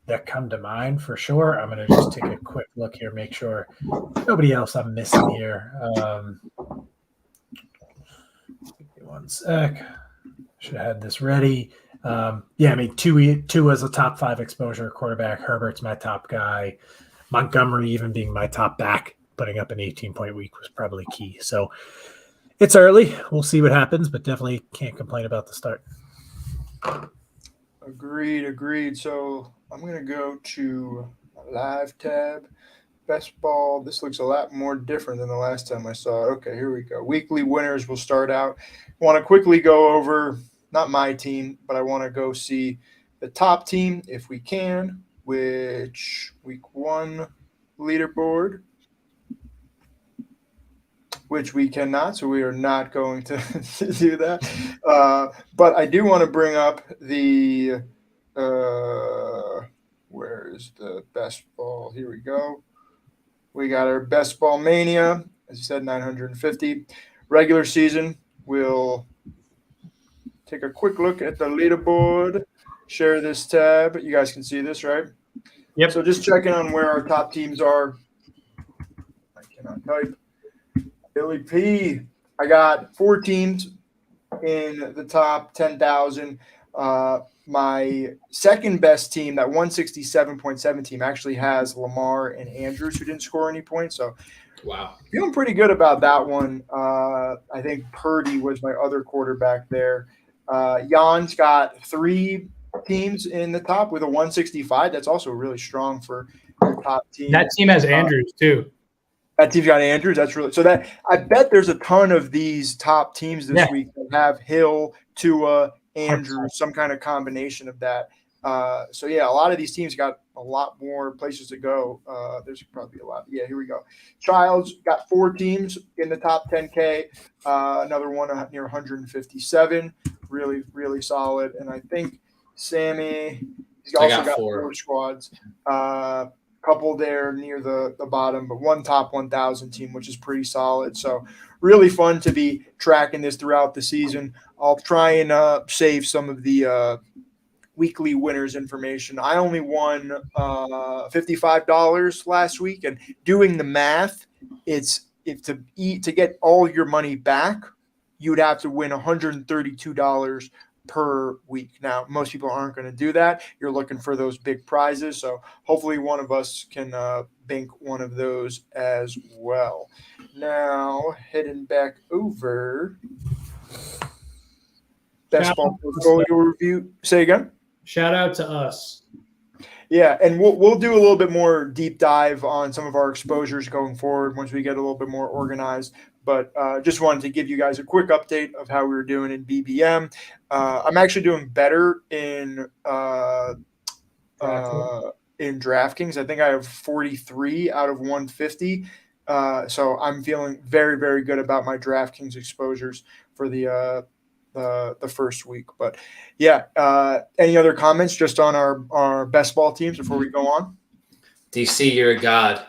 C: that come to mind for sure. I'm going to just take a quick look here, make sure nobody else I'm missing here. Give me one sec. Should have had this ready. I mean, two as a top 5 exposure quarterback. Herbert's my top guy. Montgomery even being my top back, putting up an 18-point week was probably key. So it's early. We'll see what happens, but definitely can't complain about the start.
A: Agreed. So I'm going to go to live tab. Best ball. This looks a lot more different than the last time I saw it. Okay, here we go. Weekly winners will start out. I want to quickly go over, not my team, but I want to go see the top team if we can, which week 1 leaderboard, which we cannot, so we are not going to do that. But I do want to bring up the where's the best ball? Here we go. We got our best ball mania, as you said, 950. Regular season, we'll take a quick look at the leaderboard, share this tab. You guys can see this, right?
B: Yep.
A: So just checking on where our top teams are. I cannot type. Billy P, I got 4 teams in the top 10,000. My second best team, that 167.7 team, actually has Lamar and Andrews, who didn't score any points. So,
D: Wow.
A: feeling pretty good about that one. I think Purdy was my other quarterback there. Jan's got 3 teams in the top with a 165. That's also really strong for your top team.
B: That team has Andrews too.
A: That team's got Andrews. That's really so. That I bet there's a ton of these top teams this week that have Hill, Tua, Andrews, some kind of combination of that. So yeah, a lot of these teams got a lot more places to go. There's probably a lot. Yeah, here we go. Childs got 4 teams in the top 10K. Another one near 157. Really, really solid. And I think Sammy, he's also got 4 squads. Couple there near the bottom, but one top 1,000 team, which is pretty solid. So really fun to be tracking this throughout the season. I'll try and save some of the weekly winners information. I only won $55 last week, and doing the math, to get all your money back, you'd have to win $132 per week. Now, most people aren't going to do that. You're looking for those big prizes. So hopefully one of us can bank one of those as well. Now, heading back over. Best ball portfolio review. Say again?
B: Shout out to us.
A: Yeah, and we'll do a little bit more deep dive on some of our exposures going forward once we get a little bit more organized. But just wanted to give you guys a quick update of how we were doing in BBM. I'm actually doing better in DraftKings. I think I have 43 out of 150. So I'm feeling very, very good about my DraftKings exposures for the first week. But yeah, any other comments just on our best ball teams before we go on?
D: DC, you're a god.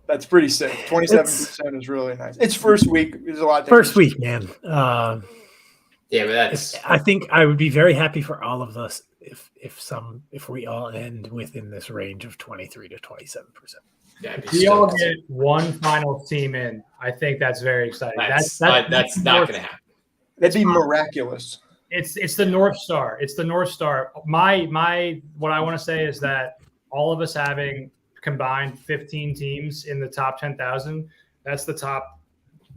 A: That's pretty sick. 27% is really nice. It's first week. There's a lot.
C: First week, man.
D: Yeah, but that's.
C: I think I would be very happy for all of us if we all end within this range of 23 to 27%.
D: Yeah,
B: if we all get one final team in, I think that's very exciting.
D: That's not going to happen.
A: That'd be miraculous.
B: It's the North Star. It's the North Star. My what I want to say is that all of us having combined 15 teams in the top 10,000, that's the top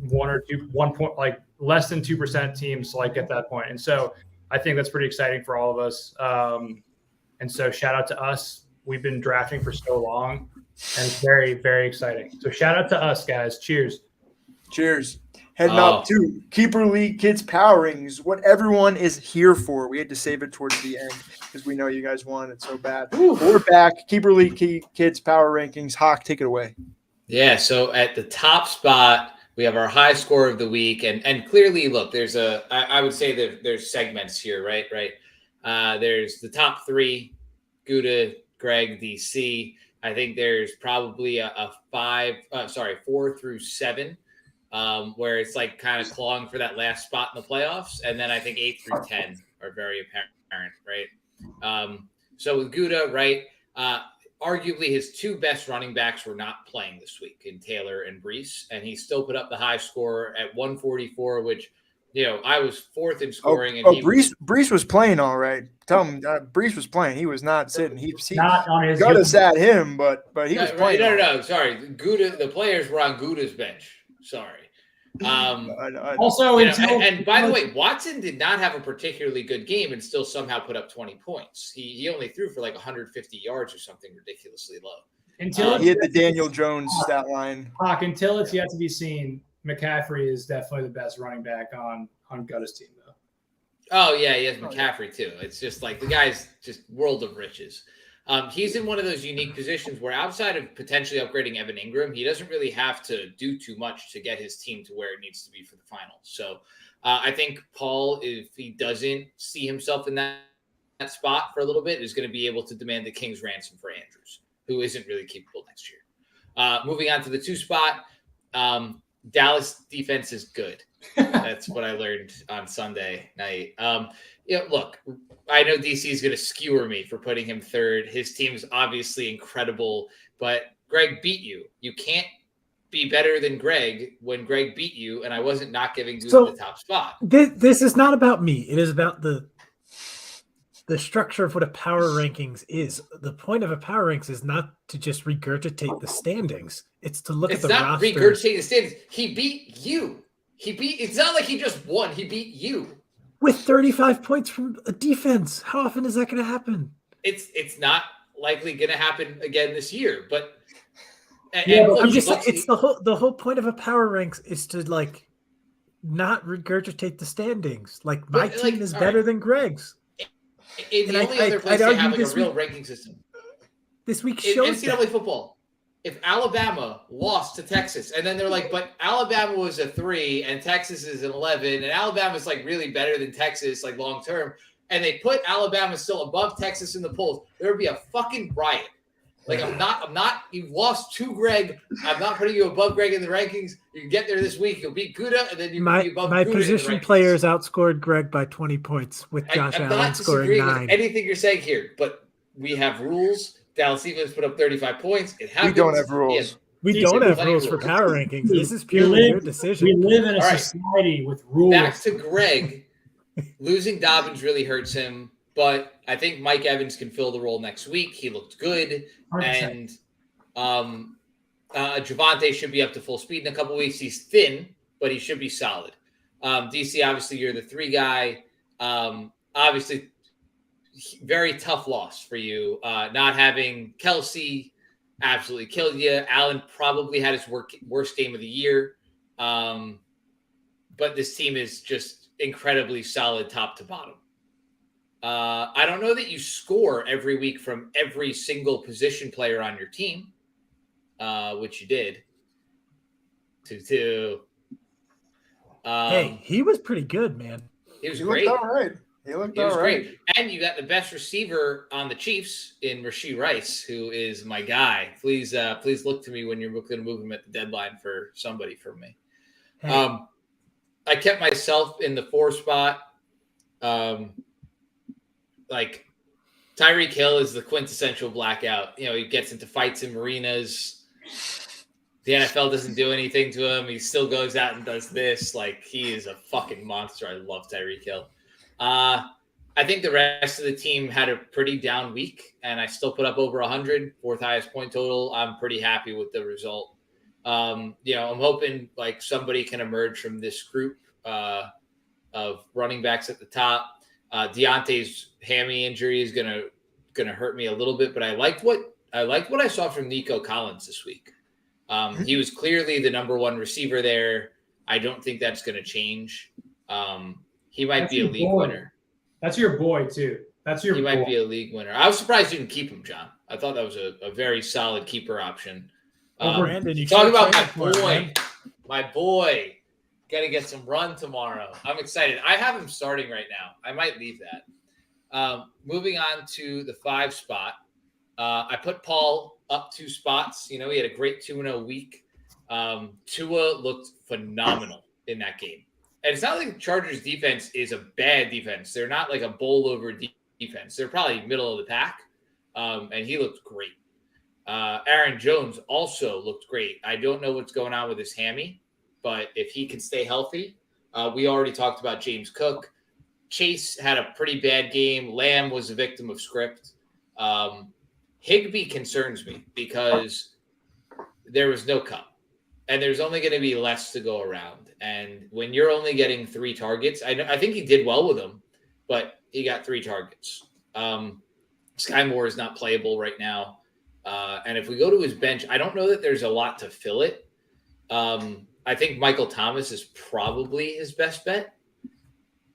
B: 1 or 2, 1 point, like less than 2% teams like at that point. And so I think that's pretty exciting for all of us. And so shout out to us. We've been drafting for so long, and it's very, very exciting. So shout out to us, guys. Cheers.
A: Cheers. Heading up to Keeper League Kids Power Rankings, what everyone is here for. We had to save it towards the end because we know you guys wanted it so bad. We're back. Keeper League Kids Power Rankings. Hawk, take it away.
D: Yeah, so at the top spot, we have our high score of the week. And clearly, look, I would say that there's segments here, right? There's the top 3, Gouda, Greg, DC. I think there's probably a 4 through 7, where it's like kind of clawing for that last spot in the playoffs. And then I think 8 through 10 are very apparent, right? So with Gouda, right, arguably his 2 best running backs were not playing this week in Taylor and Brees, and he still put up the high score at 144, which, I was 4th in scoring.
A: Brees was playing all right. Tell him Brees was playing. He was not sitting. He
B: not on his
A: got us at him, but he was playing.
D: No. Sorry, Gouda. The players were on Gouda's bench. Sorry.
B: Also,
D: and by the way, Watson did not have a particularly good game and still somehow put up 20 points. He only threw for like 150 yards or something ridiculously low.
A: He hit the Daniel Jones stat line.
B: Until it's yet to be seen, McCaffrey is definitely the best running back on Guta's team, though.
D: Oh yeah, he has McCaffrey too. It's just like the guy's just world of riches. He's in one of those unique positions where outside of potentially upgrading Evan Ingram, he doesn't really have to do too much to get his team to where it needs to be for the finals. So I think Paul, if he doesn't see himself in that spot for a little bit, is going to be able to demand the king's ransom for Andrews, who isn't really capable next year. Moving on to the 2 spot, Dallas defense is good. That's what I learned on Sunday night. Look, I know DC is going to skewer me for putting him 3rd. His team is obviously incredible, but Greg beat you. You can't be better than Greg when Greg beat you, and I wasn't not giving you the top spot.
C: This is not about me. It is about the structure of what a power rankings is. The point of a power rankings is not to just regurgitate the standings. It's to look at the rosters.
D: It's not regurgitating the standings. He beat you. It's not like he just won. He beat you.
C: With 35 points from a defense. How often is that going to happen?
D: It's not likely going to happen again this year. But
C: I'm just saying, it's the whole point of a power ranks is to like not regurgitate the standings. Like my team is better than Greg's.
D: The only other place they have like a real ranking system.
C: This week shows
D: NCAA football. If Alabama lost to Texas, and then they're like, but Alabama was a 3 and Texas is an 11, and Alabama's like really better than Texas, like long term, and they put Alabama still above Texas in the polls, there would be a fucking riot. Like I'm not. You've lost to Greg. I'm not putting you above Greg in the rankings. You can get there this week. You'll beat Gouda, and then you can be above
C: my
D: Gouda
C: position players outscored Greg by 20 points, with Josh Allen scoring 9.
D: With anything you're saying here, but we have rules. Dallas Stevens put up 35 points. It happens.
A: We don't have rules.
C: We don't have rules for power rankings. This is purely your decision.
B: We live in a society with rules.
D: Back to Greg. Losing Dobbins really hurts him, but I think Mike Evans can fill the role next week. He looked good. 100%. And Javonte should be up to full speed in a couple weeks. He's thin, but he should be solid. DC, obviously, you're the 3 guy. Obviously, very tough loss for you. Not having Kelsey absolutely killed you. Allen probably had his worst game of the year. But this team is just incredibly solid top to bottom. I don't know that you score every week from every single position player on your team, which you did.
C: Hey, he was pretty good, man.
D: He was great.
A: Looked all right. He was
D: great. And you got the best receiver on the Chiefs in Rashee Rice, who is my guy. Please look to me when you're going to move him at the deadline for somebody for me. Hey. I kept myself in the 4 spot. Like Tyreek Hill is the quintessential blackout. He gets into fights in marinas. The NFL doesn't do anything to him. He still goes out and does this. Like, he is a fucking monster. I love Tyreek Hill. I think the rest of the team had a pretty down week, and I still put up over 100, 4th highest point total. I'm pretty happy with the result. I'm hoping like somebody can emerge from this group of running backs at the top. Deontay's hammy injury is gonna hurt me a little bit, but I liked what I saw from Nico Collins this week. He was clearly the number 1 receiver there. I don't think that's going to change. He might be a league winner.
B: That's your boy too. He
D: might be a league winner. I was surprised you didn't keep him, John. I thought that was a very solid keeper option.
C: Brandon, you
D: talk about my boy. Got to get some run tomorrow. I'm excited. I have him starting right now. I might leave that. Moving on to the 5 spot. I put Paul up 2 spots. You know, he had a great 2-0 week. Tua looked phenomenal in that game. And it's not like the Chargers defense is a bad defense. They're not like a bowl over defense. They're probably middle of the pack. And he looked great. Aaron Jones also looked great. I don't know what's going on with his hammy, but if he can stay healthy, we already talked about James Cook. Chase had a pretty bad game. Lamb was a victim of script. Higbee concerns me because there was no cup. And there's only going to be less to go around. And when you're only getting 3 targets, I think he did well with them, but he got 3 targets. Sky Moore is not playable right now. And if we go to his bench, I don't know that there's a lot to fill it. I think Michael Thomas is probably his best bet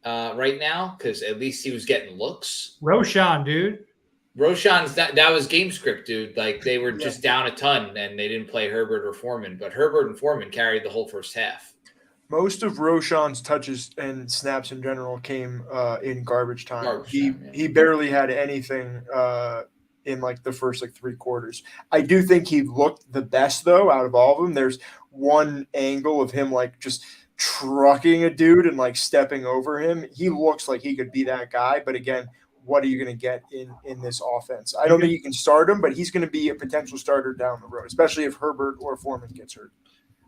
D: right now because at least he was getting looks.
B: Roshan, dude.
D: Roshan's that was game script, dude. Like they were just down a ton and they didn't play Herbert or Foreman, but Herbert and Foreman carried the whole first half.
A: Most of Roshan's touches and snaps in general came in garbage time. He barely had anything in like the first 3 quarters. I do think he looked the best though out of all of them. There's one angle of him like just trucking a dude and like stepping over him. He looks like he could be that guy, but again, what are you going to get in this offense? I don't think you can start him, but he's going to be a potential starter down the road, especially if Herbert or Foreman gets hurt.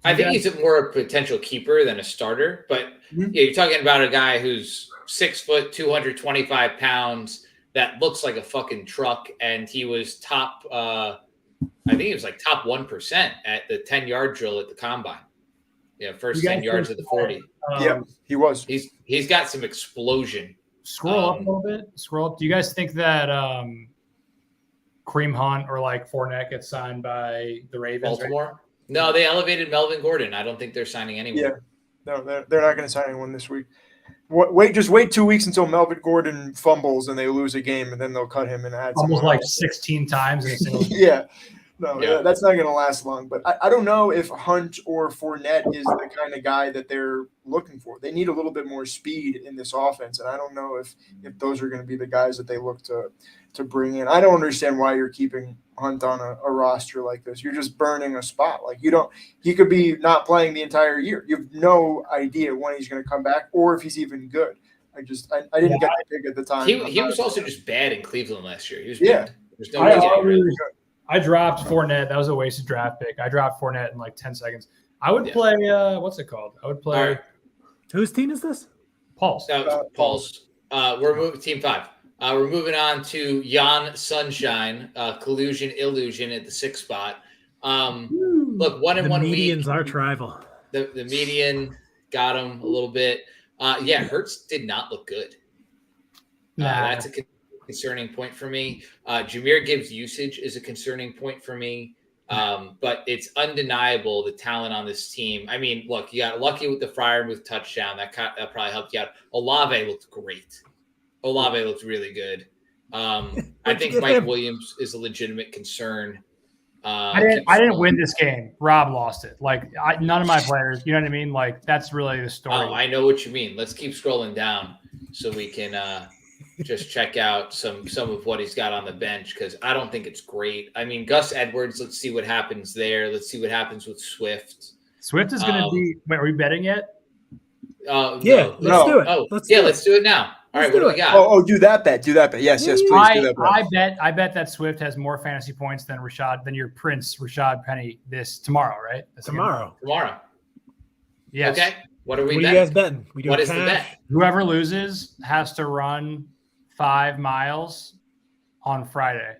D: I think he's more a potential keeper than a starter, but you're talking about a guy who's 6 foot, 225 pounds, that looks like a fucking truck, and he was top, I think he was like top 1% at the 10-yard drill at the combine. Yeah, first 10 yards of the 40.
A: Yeah, he was.
D: He's got some explosion.
B: Scroll up a little bit. Scroll up. Do you guys think that Kareem Hunt or like Fournette gets signed by the Ravens?
D: Baltimore?
B: Right?
D: No, they elevated Melvin Gordon. I don't think they're signing anyone.
A: Yeah, no, they're not going to sign anyone this week. Just wait 2 weeks until Melvin Gordon fumbles and they lose a game, and then they'll cut him and add
B: almost like
A: else.
B: 16 times in a single game.
A: Yeah. No, that's not going to last long. But I don't know if Hunt or Fournette is the kind of guy that they're looking for. They need a little bit more speed in this offense, and I don't know if those are going to be the guys that they look to bring in. I don't understand why you're keeping Hunt on a roster like this. You're just burning a spot. Like he could be not playing the entire year. You have no idea when he's going to come back or if he's even good. I didn't get the pick at the time.
D: He was also just bad in Cleveland last year. He was bad. There's no reason.
B: I dropped Fournette. That was a wasted draft pick. I dropped Fournette in like 10 seconds. I would play, what's it called? I would play.
D: Right.
C: Whose team is this?
B: Paul's.
D: Paul's. We're moving team 5. We're moving on to Jan Sunshine, Collusion Illusion at the 6th spot. Look, 1 in 1 week.
C: The median's our rival.
D: The median got him a little bit. Hurts did not look good. That's a concerning point for me. Jahmyr Gibbs' usage is a concerning point for me. But it's undeniable the talent on this team. I mean, look, you got lucky with the Freiermuth touchdown. That probably helped you out. Olave looked great. Olave looked really good. I think Mike Williams is a legitimate concern.
B: I didn't win this game. Rob lost it. Like none of my players. You know what I mean? Like that's really the story.
D: Oh, I know what you mean. Let's keep scrolling down so we can just check out some of what he's got on the bench because I don't think it's great. I mean, Gus Edwards. Let's see what happens there. Let's see what happens with Swift.
B: Swift is going to be. Wait, are we betting yet?
C: Let's do it.
D: Oh, let's do it now. All right, what do we got?
A: Oh, do that bet. Yes, please do that bet.
B: I bet that Swift has more fantasy points than your Prince Rashad Penny tomorrow, right?
D: Tomorrow.
B: Yes.
D: Okay. What are we
C: betting?
D: What are you guys
C: betting?
D: What is the bet?
B: Whoever loses has to run 5 miles on Friday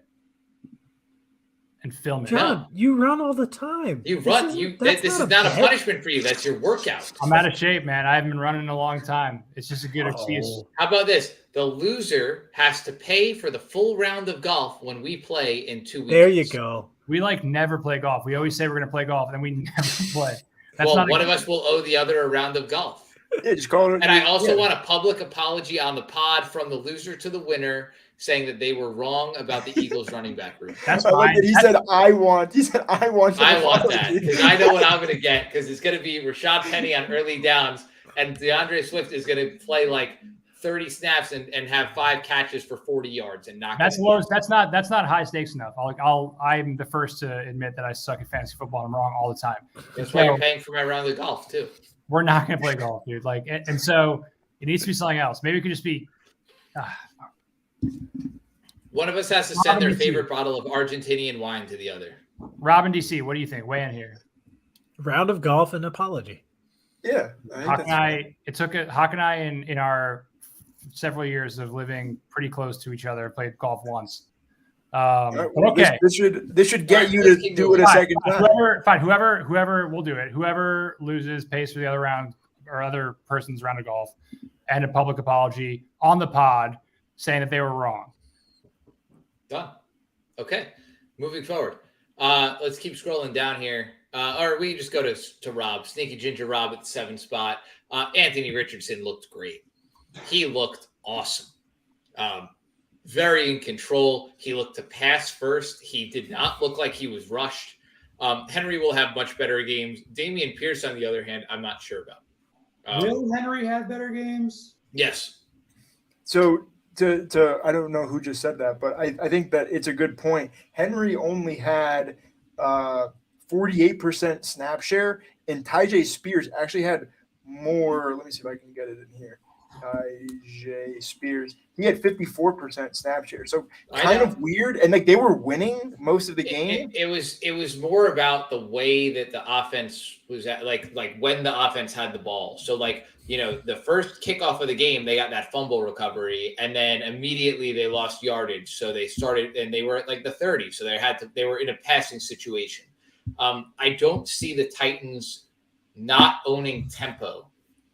B: and film it.
C: John, you run all the time.
D: You run. This is not a punishment for you. That's your workout.
B: I'm out of shape, man. I haven't been running in a long time. It's just a good excuse.
D: How about this? The loser has to pay for the full round of golf when we play in 2 weeks.
C: There you go.
B: We never play golf. We always say we're going to play golf, and then we never play.
D: One of us will owe the other a round of golf.
A: Yeah, just call it.
D: And I also want a public apology on the pod from the loser to the winner, saying that they were wrong about the Eagles running back room.
B: That's fine.
A: He said I want that
D: because I know what I'm going to get because it's going to be Rashad Penny on early downs, and DeAndre Swift is going to play like 30 snaps and have 5 catches for 40 yards and not.
B: That's low. That's not high stakes enough. I'm the first to admit that I suck at fantasy football. I'm wrong all the time.
D: That's why you're paying for my round of golf too.
B: We're not going to play golf, dude. Like, and so it needs to be something else. Maybe it could just be.
D: One of us has to send their favorite bottle of Argentinian wine to the other.
B: Robin DC, what do you think? Weigh in here.
C: Round of golf and apology.
A: Yeah.
B: Hawk and I in our several years of living pretty close to each other played golf once. Okay.
A: This should get you to do it a second time.
B: Whoever will do it. Whoever loses pays for the other round or other person's round of golf, and a public apology on the pod saying that they were wrong.
D: Done. Okay. Moving forward. Let's keep scrolling down here. Or we just go to Rob. Sneaky Ginger Rob at the 7 spot. Anthony Richardson looked great. He looked awesome. Very in control. He looked to pass first. He did not look like he was rushed. Henry will have much better games. Damian Pierce, on the other hand, I'm not sure about.
E: Will Henry have better games?
D: Yes.
A: So to I don't know who just said that, but I think that it's a good point. Henry only had 48% snap share, and Tyjae Spears actually had more. Let me see if I can get it in here. Tyjae Spears, he had 54% snap share, so kind of weird. And like they were winning most of the game.
D: It was more about the way that the offense was at, like when the offense had the ball. So like, you know, the first kickoff of the game, they got that fumble recovery, and then immediately they lost yardage. So they started, and they were at like the 30. So they were in a passing situation. I don't see the Titans not owning tempo,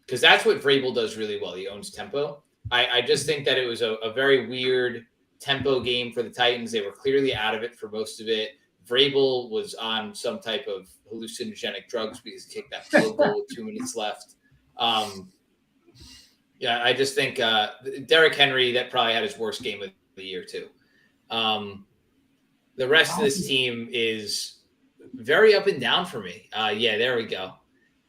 D: because that's what Vrabel does really well. He owns tempo. I just think that it was a very weird tempo game for the Titans. They were clearly out of it for most of it. Vrabel was on some type of hallucinogenic drugs because he kicked that field goal with 2 minutes left. Yeah, I just think Derrick Henry, that probably had his worst game of the year too. The rest of this team is very up and down for me. Yeah, there we go.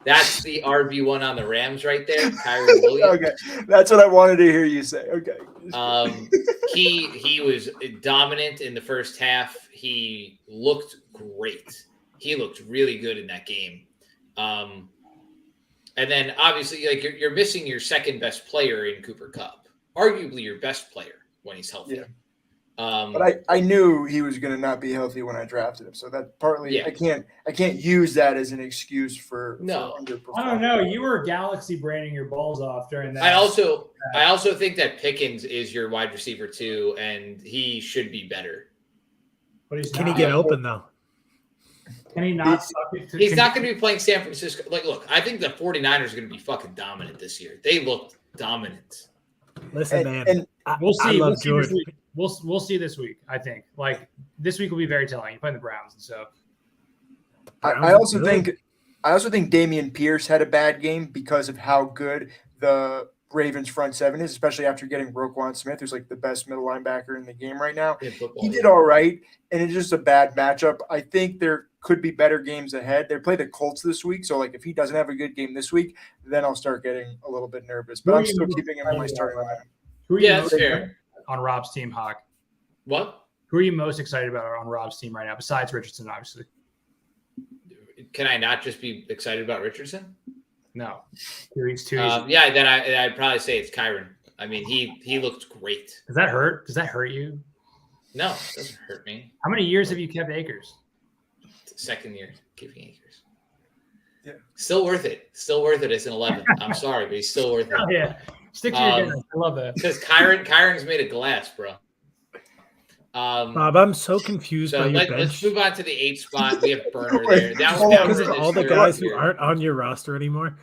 D: That's the RB1 on the Rams right there, Kyron Williams.
A: Okay, that's what I wanted to hear you say. Okay.
D: He was dominant in the first half. He looked great. He looked really good in that game. And then obviously, like you're missing your second best player in Cooper Kupp, arguably your best player when he's healthy.
A: Yeah. But I knew he was going to not be healthy when I drafted him, so that partly I can't use that as an excuse for underperforming.
E: I don't know. You were galaxy branding your balls off during that.
D: I also think that Pickens is your wide receiver too, and he should be better.
E: But he's
C: Can
E: not.
C: he get open though?
E: Can he not?
D: He's not going to be playing San Francisco. Like, look, I think the 49ers are going to be fucking dominant this year. They looked dominant.
C: Listen, man.
A: And
B: We'll see.
C: I love
B: We'll see
C: George.
B: this week. We'll see this week. I think like this week will be very telling. You're playing the Browns, and so
A: I also think Damian Pierce had a bad game because of how good the Ravens front seven is, especially after getting Roquan Smith, who's like the best middle linebacker in the game right now. He did all right, and it's just a bad matchup. I think there could be better games ahead. They play the Colts this week, so like if he doesn't have a good game this week, then I'll start getting a little bit nervous. But I'm still keeping him in my starting lineup.
B: who are you
D: Yeah,
B: most
D: that's fair.
B: on Rob's team, Hawk?
D: What?
B: Who are you most excited about on Rob's team right now, besides Richardson, obviously?
D: Can I not just be excited about Richardson?
B: No. He's too easy.
D: Yeah, then I'd probably say it's Kyron. I mean, he looked great.
B: Does that hurt? Does that hurt you?
D: No, it doesn't hurt me.
B: How many years have you kept Akers?
D: Second year keeping Akers.
A: Yeah.
D: Still worth it. Still worth it as an 11. I'm sorry, but he's still worth it.
B: Oh, yeah. Stick to your guns. I love that.
D: Because Kyron's made of glass, bro.
C: Bob, I'm so confused
D: So
C: by your
D: let's
C: bench
D: move on to the 8th spot. We have Burner there. That was
C: because of
D: down
C: all the
D: this
C: guys who
D: year.
C: aren't on your roster anymore.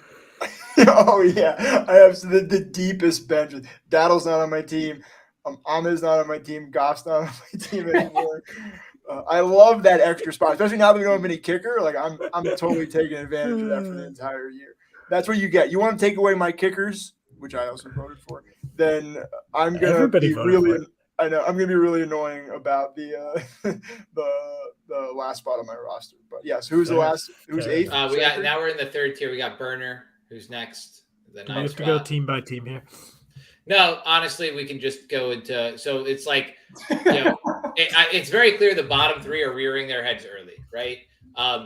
A: Oh yeah, I have the deepest bench. Daddle's not on my team. Ahmed's not on my team. Goff's not on my team anymore. I love that extra spot, especially now that we don't have any kicker. Like I'm totally taking advantage of that for the entire year. That's what you get. You want to take away my kickers, which I also voted for. Then I'm gonna
C: Everybody
A: be
C: voted
A: really.
C: for it.
A: I know I'm gonna be really annoying about the the last spot on my roster. But yes, who's the last? Who's eighth?
D: Now we're in the third tier. We got Burner, who's next. The
C: I
D: ninth
C: have to go
D: spot.
C: team by team here.
D: No, honestly, we can just go into. So it's like, it's very clear the bottom three are rearing their heads early, right?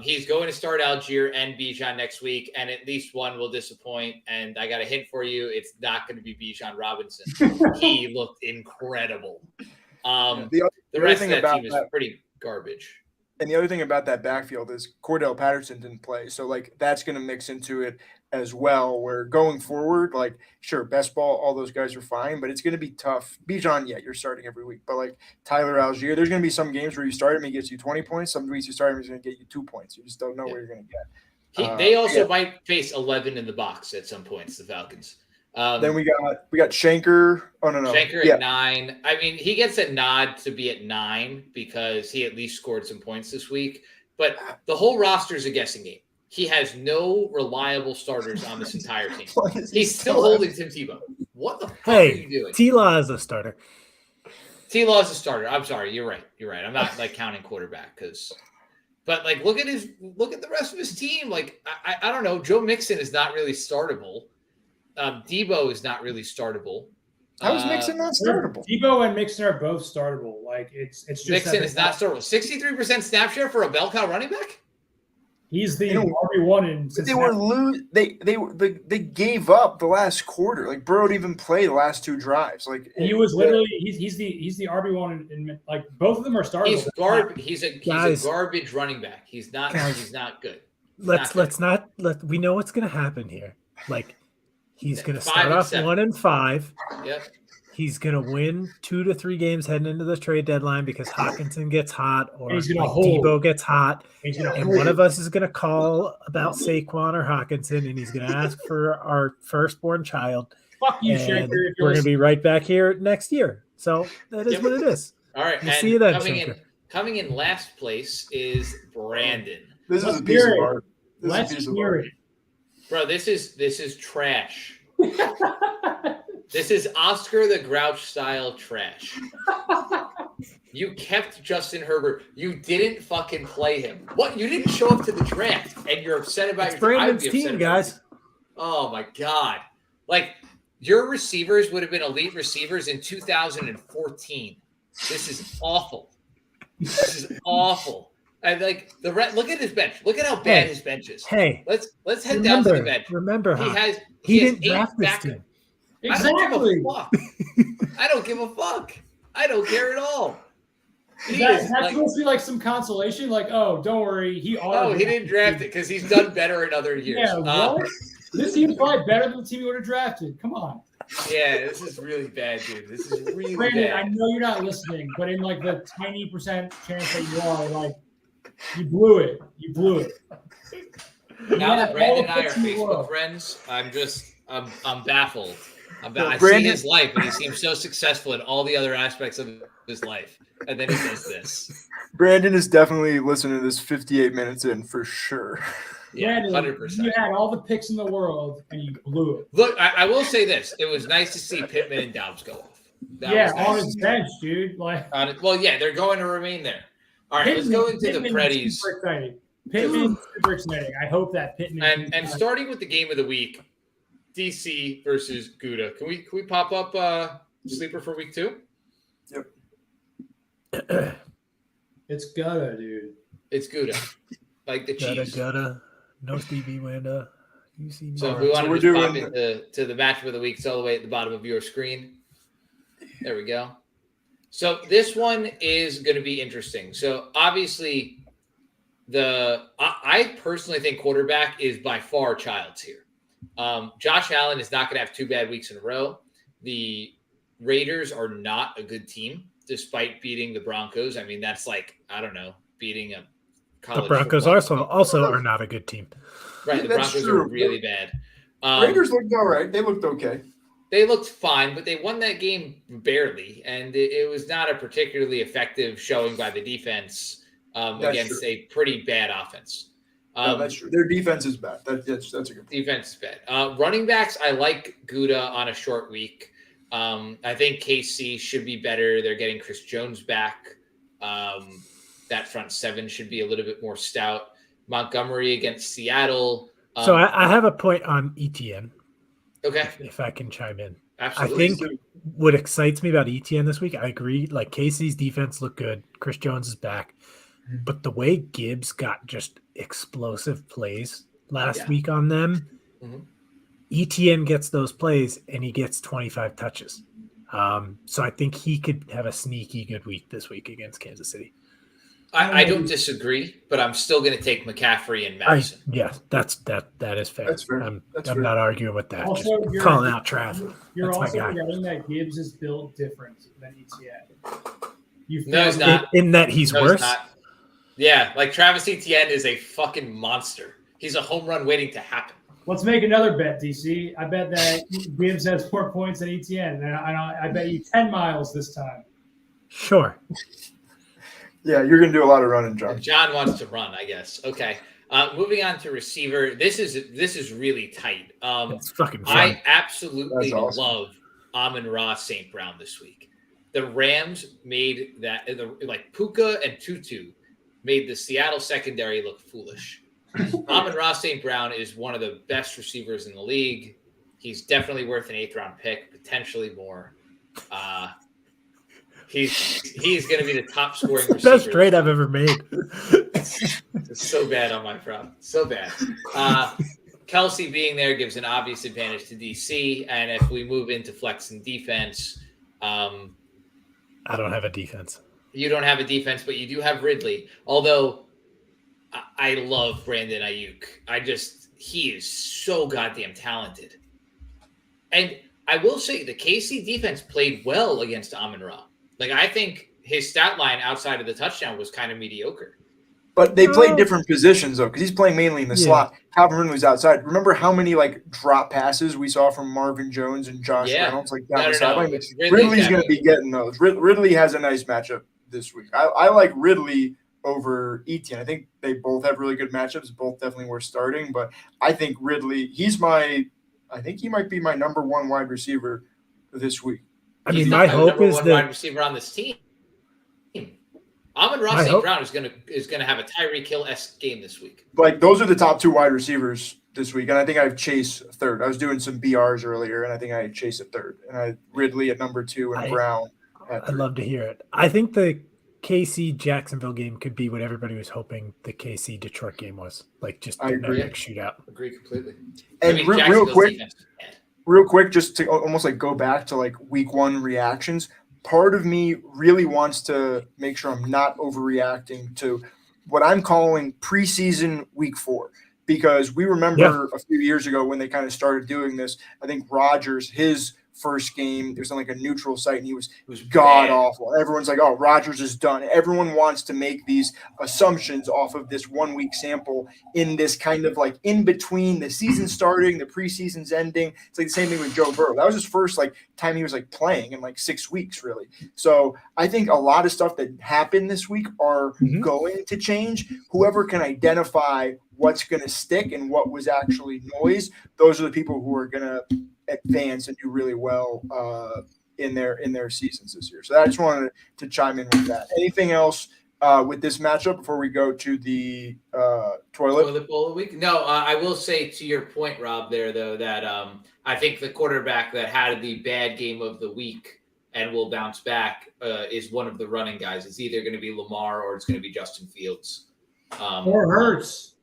D: He's going to start Algier and Bijan next week, and at least one will disappoint. And I got a hint for you: it's not going to be Bijan Robinson. He looked incredible. The rest of that team is pretty garbage.
A: And the other thing about that backfield is Cordell Patterson didn't play. So, like, that's going to mix into it as well, where going forward, like, sure, best ball, all those guys are fine, but it's going to be tough. Bijan, yeah, you're starting every week. But, like, Tyler Algier, there's going to be some games where you start him, he gets you 20 points. Some weeks you start him, he's going to get you 2 points. You just don't know where you're going to get.
D: They also might face 11 in the box at some points, the Falcons.
A: Then we got Shanker. Oh, no.
D: Shanker at 9. I mean, he gets a nod to be at 9 because he at least scored some points this week. But the whole roster is a guessing game. He has no reliable starters on this entire team. He's still holding Tim Tebow. What the fuck are you doing?
C: T-Law is a starter.
D: T-Law is a starter. I'm sorry. You're right. I'm not like counting quarterback but like look at the rest of his team. Like I don't know. Joe Mixon is not really startable. Debo is not really startable.
A: How is Mixon not startable?
E: Debo and Mixon are both startable. Like it's just
D: Mixon is not startable. 63% snap share for a bell cow running back.
E: He's the RB1 in Cincinnati.
A: They gave up the last quarter. Like Burrow didn't even play the last 2 drives. Like
E: he was literally he's the RB1 in like both of them are startable.
D: He's a garbage running back. He's not good.
C: We know what's gonna happen here. Like he's gonna start off 1-5.
D: Yep.
C: He's gonna win 2 to 3 games heading into the trade deadline because Hawkinson gets hot or Debo gets hot, and one of us is gonna call about Saquon or Hawkinson, and he's gonna ask for our firstborn child.
E: Fuck you, Shanker.
C: We're gonna be right back here next year. So that is what it is.
D: All right.
C: We'll see you then,
D: coming in last place is Brandon.
A: This is a piece of art.
E: Let's hear it.
D: Bro, this is trash. This is Oscar the Grouch style trash. You kept Justin Herbert. You didn't fucking play him. What? You didn't show up to the draft, and you're upset about
C: your Brandon's team, guys.
D: Oh my god! Like your receivers would have been elite receivers in 2014. This is awful. This is awful. And like look at his bench. Look at how bad his bench is.
C: Hey,
D: let's head down to the bench.
C: Remember,
D: he
C: didn't draft this team.
E: Exactly.
D: I don't give a fuck. I don't care at all.
E: That's supposed to be like some consolation. Like, oh, don't worry, he
D: didn't draft it because he's done better in other years.
E: Yeah, what? This team's probably better than the team he would have drafted. Come on.
D: Yeah, this is really bad, dude. This is really
E: Brandon,
D: bad.
E: I know you're not listening, but in like the tiny percent chance that you are, like, you blew it. You blew it.
D: Now that Brandon and I are Facebook friends, I'm baffled. I see his life, and he seems so successful in all the other aspects of his life, and then he does this.
A: Brandon is definitely listening to this 58 minutes in for sure.
D: Yeah,
E: Brandon,
D: 100%.
E: you had all the picks in the world, and you blew it.
D: Look, I will say this: it was nice to see Pittman and Dobbs go off.
E: On his bench, dude. Like,
D: they're going to remain there. All right, let's go into the Preddies.
E: Pittman, super exciting. I hope that Pittman
D: and starting with the game of the week. DC versus Gouda. Can we pop up sleeper for week 2?
A: Yep.
E: It's Gouda, dude.
D: It's Gouda. Like the cheese.
C: Gouda. No Stevie Wonder.
D: So if we want to just pop into the matchup of the week, it's all the way at the bottom of your screen. There we go. So this one is going to be interesting. So obviously I personally think quarterback is by far Childs here. Josh Allen is not going to have 2 bad weeks in a row. The Raiders are not a good team, despite beating the Broncos. I mean, that's like, I don't know, beating a college.
C: The Broncos also are not a good team.
D: Right, the Broncos are really bad.
A: Raiders looked all right. They looked okay.
D: They looked fine, but they won that game barely, and it was not a particularly effective showing by the defense against a pretty bad offense.
A: That's true. Their defense is bad. That's a good
D: defense is bad. Running backs, I like Gouda on a short week. I think KC should be better. They're getting Chris Jones back. That front 7 should be a little bit more stout. Montgomery against Seattle.
C: So I have a point on ETN.
D: Okay.
C: If I can chime in.
D: Absolutely.
C: think what excites me about ETN this week, I agree. Like Casey's defense looked good. Chris Jones is back. But the way Gibbs got just explosive plays last week on them,
D: Mhm.
C: ETN gets those plays and he gets 25 touches. So I think he could have a sneaky good week this week against Kansas City.
D: I don't disagree, but I'm still going to take McCaffrey and Madison.
C: That is fair.
A: That's fair.
C: I'm
A: That's
C: I'm
A: fair.
C: not arguing with that.
E: Also,
C: Just
E: you're-
C: calling out Trav.
E: You're
C: That's my
E: also
C: guy.
E: forgetting that Gibbs is built different than ETN. You
D: No, he's
E: failed-
D: not.
C: In that he's
D: No,
C: worse.
D: not. Yeah, like Travis Etienne is a fucking monster. He's a home run waiting to happen.
E: Let's make another bet, DC. I bet that Gibbs has more points than ETN, and I bet you 10 miles this time.
C: Sure.
A: Yeah, you're gonna do a lot of running, John.
D: John wants to run, I guess. Okay. Moving on to receiver. This is really tight.
C: It's fucking fun.
D: I absolutely
A: That's awesome.
D: love Amon-Ra St. Brown this week. The Rams made that like Puka and Tutu made the Seattle secondary look foolish. Amon-Ra St. Brown is one of the best receivers in the league. He's definitely worth an 8th round pick, potentially more. He's going to be the top scoring
C: It's the
D: receiver.
C: best trade I've ever made.
D: It's so bad on my front. So bad. Kelsey being there gives an obvious advantage to DC. And if we move into flex and defense,
C: I don't have a defense.
D: you don't have a defense, but you do have Ridley. Although I love Brandon Ayuk. He is so goddamn talented. And I will say the KC defense played well against Amon-Ra. Like, I think his stat line outside of the touchdown was kind of mediocre.
A: But they play different positions though, because he's playing mainly in the
C: Yeah.
A: slot. Calvin Ridley's outside. Remember how many like drop passes we saw from Marvin Jones and Josh
D: Yeah.
A: Reynolds like down
D: No,
A: the
D: no,
A: sideline?
D: Ridley's
A: Ridley's
D: got
A: going
D: it.
A: to be getting those. Ridley has a nice matchup this week. I like Ridley over Etienne. I think they both have really good matchups. Both definitely worth starting. But I think Ridley, I think he might be my number one wide receiver this week.
C: I
D: He's
C: mean,
D: the
C: my hope
D: number
C: is
D: one wide
C: that
D: receiver on this team. Amon-Ra
C: My
D: St.
C: hope-
D: Brown is gonna have a Tyreek Hill-esque game this week.
A: Like those are the top two wide receivers this week, and I think I have Chase third. I was doing some BRs earlier, and I think I had Chase at third, and I had Ridley at number 2 and Brown at
C: I'd
A: three.
C: love to hear it. I think the KC Jacksonville game could be what everybody was hoping the KC Detroit game was. Like just
A: I
C: an
A: agree.
C: epic shootout.
D: Agree completely.
A: And real
D: Jacksonville's
A: quick,
D: defense is bad.
A: real quick, just to almost like go back to like week one reactions. Part of me really wants to make sure I'm not overreacting to what I'm calling preseason week 4, because we remember a few years ago when they kind of started doing this. I think Rodgers, his first game, it was on like a neutral site, and he was
D: It was
A: god
D: bad.
A: awful. Everyone's like, "Oh, Rodgers is done." Everyone wants to make these assumptions off of this 1 week sample in this kind of like in between the season starting, the preseason's ending. It's like the same thing with Joe Burrow. That was his first like time he was like playing in like 6 weeks, really. So I think a lot of stuff that happened this week are
C: Mhm.
A: going to change. Whoever can identify what's going to stick and what was actually noise, those are the people who are going to advance and do really well in their seasons this year. So I just wanted to chime in with that. Anything else with this matchup before we go to the toilet?
D: Toilet bowl of the week? No, I will say to your point, Rob, there though, that I think the quarterback that had the bad game of the week and will bounce back is one of the running guys. It's either going to be Lamar or it's going to be Justin Fields.
E: Or Hurts.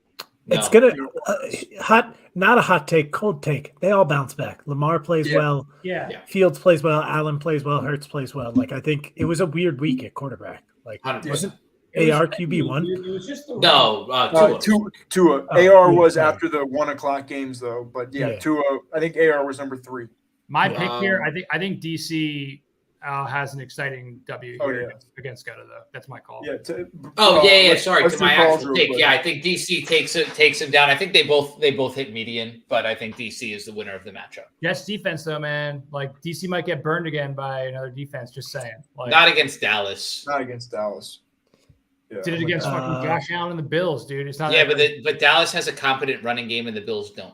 C: It's
D: No.
C: gonna not a hot take, cold take. They all bounce back. Lamar plays
A: Yeah.
C: well.
E: Yeah.
D: Yeah.
C: Fields plays well. Allen plays well. Hurts plays well. Like I think it was a weird week at quarterback. Like
D: 100%.
C: wasn't
E: It was
C: AR
E: crazy,
C: QB1?
E: dude. It was just the
D: No, Tua.
A: Tua.
C: Oh,
A: AR
C: yeah,
A: was
C: yeah.
A: after the 1 o'clock games though, but
C: Yeah.
A: Tua. I think AR was number 3.
B: My
C: Yeah.
B: pick here, I think DC has an exciting W
A: Oh,
B: here
A: yeah.
B: against Scudder, though. That's my call.
A: Yeah.
D: Sorry.
A: let's
D: To
A: do
D: my
A: calls
D: actual
A: real
D: pick,
A: quick.
D: yeah, I think DC takes him down. I think they both hit median, but I think DC is the winner of the matchup.
B: Jets defense, though, man. Like DC might get burned again by another defense. Just saying. Like
D: Not against Dallas.
A: Not against Dallas. Yeah.
B: did it against fucking Josh Allen and the Bills, dude. It's not.
D: Yeah,
B: that
D: but Dallas has a competent running game and the Bills don't.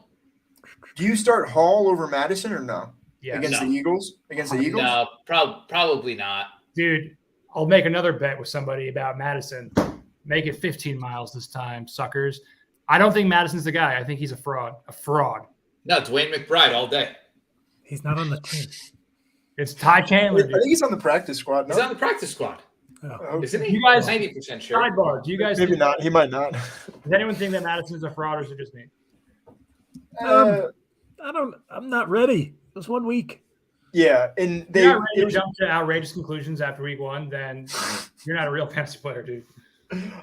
A: Do you start Hall over Madison or no?
B: yeah,
A: Against
D: No.
A: the Eagles? Against the Eagles?
D: No, probably not.
B: dude. I'll make another bet with somebody about Madison. Make it 15 miles this time, suckers. I don't think Madison's the guy. I think he's a fraud. A fraud.
D: No, Dwayne McBride all day.
C: He's not on the team.
B: It's Ty Chandler,
A: I
B: dude.
A: think he's on the practice squad.
D: He's
A: No?
D: on the practice squad,
C: Oh.
D: isn't he?
B: You guys-
D: 90% sure.
B: Sidebar. Do you guys
A: Maybe
B: think,
A: not. He might not.
B: does anyone think that Madison's a fraud, or is it just me?
C: I'm not ready. It was 1 week.
A: Yeah, and
B: If
A: they.
B: you're not ready to jump to outrageous conclusions after week 1, then you're not a real fantasy player, dude.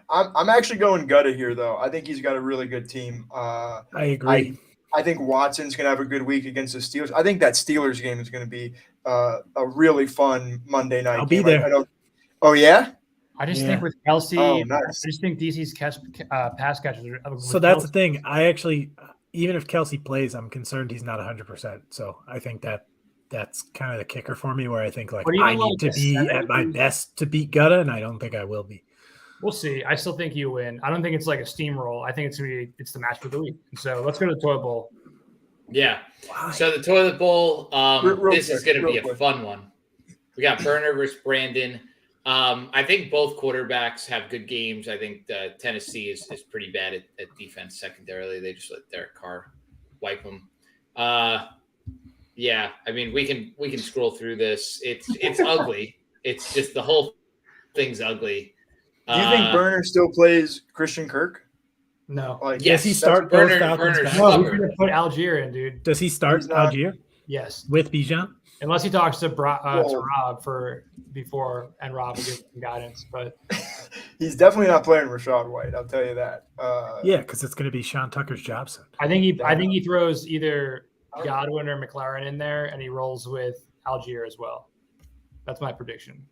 A: I'm actually going Gutta here, though. I think he's got a really good team.
C: I agree.
A: I think Watson's going to have a good week against the Steelers. I think that Steelers game is going to be a really fun Monday night
C: I'll
A: game.
C: be there.
A: I don't, oh, yeah?
B: I just
C: Yeah.
B: think with Kelsey,
A: Oh, nice.
B: I just think DC's pass catches are.
C: So that's the thing. I actually, even if Kelsey plays, I'm concerned he's not 100%. So I think that's kind of the kicker for me, where I think like
B: But even
C: I need
B: like
C: to
B: a
C: be at my
B: 70
C: best to beat Gutta, and I don't think I will be.
B: We'll see. I still think you win. I don't think it's like a steamroll. I think it's the match of the week. So let's go to the toilet bowl.
D: Yeah.
C: Why?
D: So the toilet bowl,
A: Real
D: this is
A: quick,
D: going to be
A: real
D: a
A: quick.
D: fun one. We got Burner versus Brandon. I think both quarterbacks have good games. I think Tennessee is pretty bad at defense secondarily. They just let Derek Carr wipe them. Yeah, I mean we can scroll through this. It's ugly. It's just the whole thing's ugly.
A: Do you think Burner still plays Christian Kirk?
B: No.
A: Like,
D: Yes.
C: Does he
A: that's-
C: start
D: Burner-
C: both Falcons
D: Burner's
C: back?
B: No,
D: stubborn.
B: we're going to put Algier in, dude.
C: Does he start
A: He's not-
C: Algier
B: Yes.
C: with Bijan?
B: Unless he talks to
A: Whoa.
B: Rob before, and Rob will give some guidance. But
A: He's definitely not playing Rashad White. I'll tell you that.
C: Yeah, because it's going to be Sean Tucker's job soon.
B: I think he throws either Godwin or McLaren in there, and he rolls with Algier as well. That's my prediction.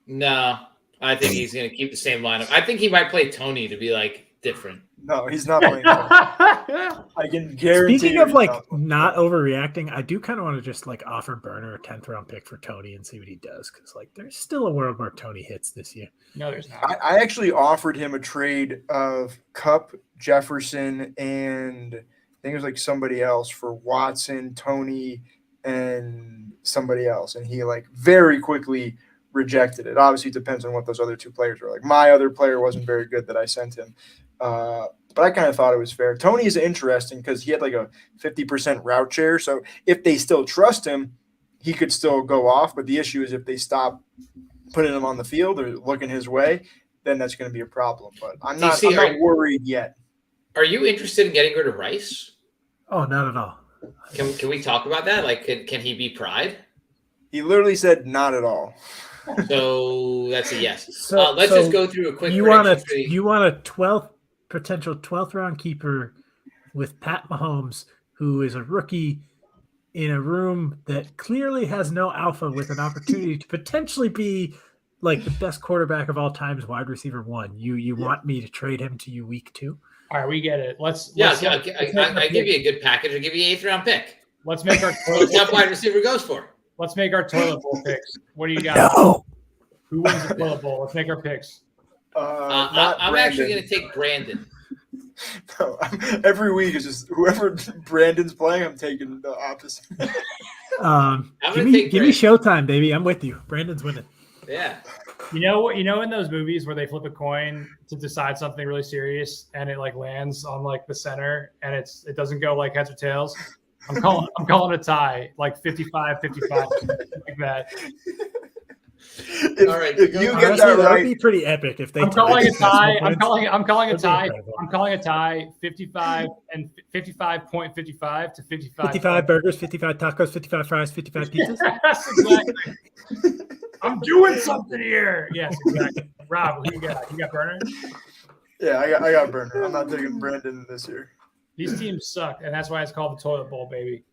D: No, I think he's going to keep the same lineup. I think he might play Tony to be like different.
A: No, he's not playing. I can guarantee.
C: Speaking
A: you
C: of
A: he's
C: like
A: not playing.
C: not overreacting, I do kind of want to just like offer Burner a 10th round pick for Tony and see what he does, because like there's still a world where Tony hits this year.
B: No, there's not.
A: I actually offered him a trade of Cup, Jefferson, and I think it was like somebody else for Watson, Tony, and somebody else, and he like very quickly rejected it. Obviously, it depends on what those other two players were. Like my other player wasn't very good that I sent him, but I kind of thought it was fair. Tony is interesting because he had like a 50% route share, so if they still trust him, he could still go off. But the issue is if they stop putting him on the field or looking his way, then that's going to be a problem. But I'm not worried yet.
D: Are you interested in getting rid of Rice?
C: Oh, not at all.
D: Can we talk about that? Like, can he be Pride?
A: He literally said not at all.
D: So that's a yes.
C: So-
D: Let's
C: so
D: just go through a quick.
C: You want
D: prediction tree.
C: a potential 12th round keeper with Pat Mahomes, who is a rookie in a room that clearly has no alpha, with an opportunity to potentially be like the best quarterback of all times, wide receiver 1. You want me to trade him to you week 2?
B: All right, we get it. Let's
D: I give you a good package. I'll give you an 8th round pick.
B: Let's make our
D: What top wide receiver goes for?
B: let's make our toilet bowl picks. What do you got?
C: No.
B: Who wins the toilet bowl? Let's make our picks.
D: I'm actually going to take Brandon.
A: No, every week is just whoever Brandon's playing, I'm taking the opposite.
C: Give me Showtime, baby. I'm with you. Brandon's winning.
D: Yeah.
B: You know what? You know in those movies where they flip a coin to decide something really serious and it like lands on like the center and it doesn't go like heads or tails. I'm calling a tie, like 55-55, like that.
D: All right.
A: If you get
C: Honestly,
A: that
C: would
A: right,
C: be pretty epic if they.
B: I'm calling a tie. I'm
C: Decimal
B: calling a
C: That'd be
B: tie.
C: incredible.
B: I'm calling a tie. 55 and 55.55 to 55.
C: 55 burgers, 55 tacos, 55 fries, 55 pizzas.
B: Yes, exactly. I'm doing something here. Yes, exactly. Rob, who you got? You got Burner?
A: yeah, I got Burner. I'm not taking Brandon this year.
B: These teams suck, and that's why it's called the toilet bowl, baby.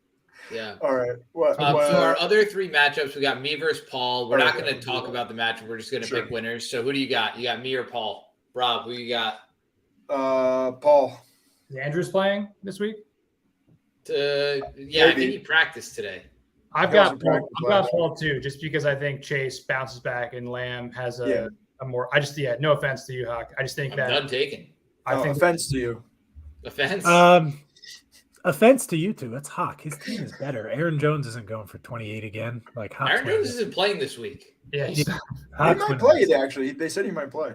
D: Yeah.
A: All right. What?
D: For our other 3 matchups, we got me versus Paul. We're
A: Oh,
D: not
A: yeah,
D: going to talk about the matchup. We're just going to
A: Sure.
D: pick winners. So who do you got? You got me or Paul? Rob, who you got?
A: Paul.
B: Is Andrew's playing this week?
D: Yeah, I
A: Maybe.
D: think he practiced today.
B: I've
A: He also
B: got Paul,
A: practiced
B: I've got
A: last
B: Paul too, just because I think Chase bounces back and Lamb has a
A: Yeah.
B: more. No offense to you, Huck. I just think
D: I'm
B: that
D: done taking.
B: I think
A: Offense to you.
D: Offense?
C: Offense to you two. That's Hawk. His team is better. Aaron Jones isn't going for 28 again. Like Hawk's
D: Aaron
C: winning
D: Jones
C: it.
D: isn't playing this week.
B: yeah.
A: He
C: Hawk's
A: might
C: winning
A: play
C: it.
A: it, actually. They said he might play.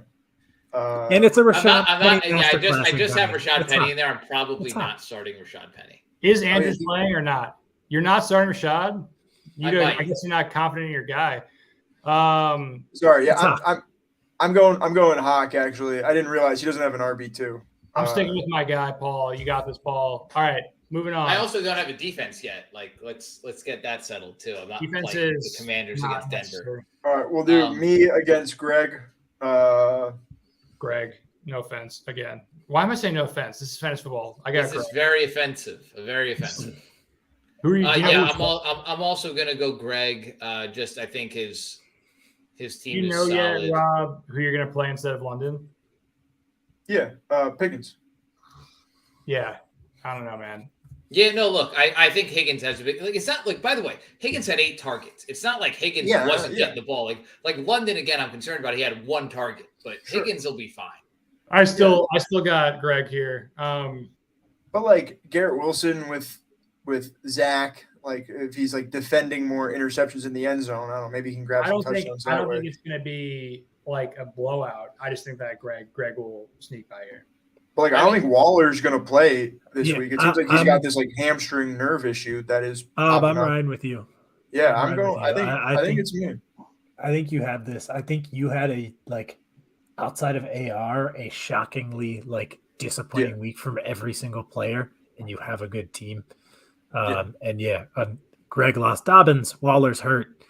C: And it's a Rashad
D: I'm not,
C: Penny
D: yeah, I
C: masterclass
D: just have
C: again.
D: Rashad
C: It's
D: Penny
C: Hawk.
D: in there. I'm probably
C: It's Hawk.
D: not starting Rashad Penny.
B: Is Andrews
A: yeah.
B: playing or not? You're not starting Rashad.
D: I
B: I
D: might.
B: guess you're not confident in your guy.
A: Sorry,
C: It's
A: yeah, I'm going Hawk. Actually, I didn't realize he doesn't have an RB2.
B: I'm sticking with my guy, Paul. You got this, Paul. All right, moving on.
D: I also don't have a defense yet. Like, let's get that settled too. I'm not
B: Defense
D: playing
B: is
D: the Commanders
B: not
D: against Denver.
B: necessary.
A: All right, we'll do me against Greg.
B: Greg, no offense. Again, why am I saying no offense? This is fantasy football. I got
D: This
B: Greg.
D: is very offensive. Very offensive.
B: Who are you? Do you know
D: Yeah,
B: who's-
D: I'm also gonna go Greg. Just I think his
B: do
D: team
B: you
D: is
B: know
D: solid.
B: yet, Rob, who you're gonna play instead of London?
A: Yeah, Pickens.
B: Yeah, I don't know, man.
D: Yeah, no, look, I think Higgins has a big like. It's not like, by the way, Higgins had 8 targets. It's not like Higgins
A: Yeah,
D: wasn't
A: yeah.
D: getting the ball. Like London again, I'm concerned about. He had 1 target, but
A: Sure.
D: Higgins will be fine.
B: I still got Greg here.
A: But like Garrett Wilson with Zach, like if he's like defending more interceptions in the end zone, I don't know, maybe he can grab
B: I
A: some
B: don't think
A: touchdowns
B: I
A: that
B: don't
A: way.
B: think it's gonna be like a blowout. I just think that Greg will sneak by here.
A: But like I don't think Waller's gonna play this
C: Yeah,
A: week. It seems like he's got this like hamstring nerve issue that is.
C: I'm
A: popping up.
C: riding with you.
A: Yeah,
C: I'm
A: I'm
C: right
A: going.
C: with
A: I
C: you.
A: think I think it's me.
C: I think you have this. I think you had a like outside of AR a shockingly like disappointing week from every single player, and you have a good team. And Greg lost Dobbins. Waller's hurt.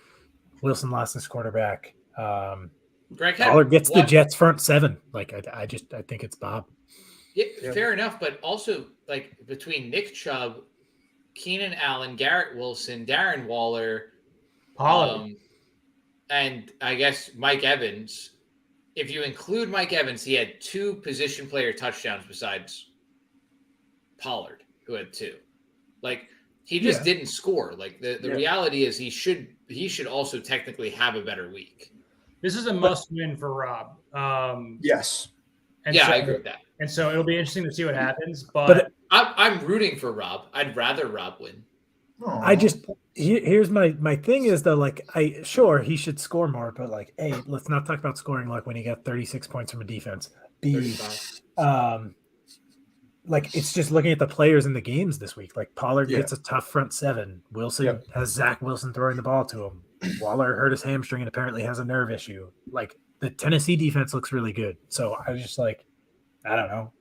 C: Wilson lost his quarterback.
D: Greg had
C: Waller gets the
D: one-
C: Jets front 7. Like I think it's Bob.
D: Yeah, fair enough. But also, like between Nick Chubb, Keenan Allen, Garrett Wilson, Darren Waller,
B: Pollard.
D: and I guess Mike Evans. If you include Mike Evans, he had 2 position player touchdowns besides Pollard, who had 2. Like he just didn't score. Like the reality is he should also technically have a better week.
B: This is a must win for Rob.
A: Yes.
B: And
D: Yeah,
B: so,
D: I agree with that.
B: And so it'll be interesting to see what happens. But
D: I'm rooting for Rob. I'd rather Rob win.
C: I just here's my thing is though, like he should score more, but like let's not talk about scoring like when he got 36 points from a defense. B
D: 35.
C: Like it's just looking at the players in the games this week. Like Pollard gets a tough front 7. Wilson has Zach Wilson throwing the ball to him. Waller hurt his hamstring and apparently has a nerve issue. Like the Tennessee defense looks really good. So I was just like, I don't know.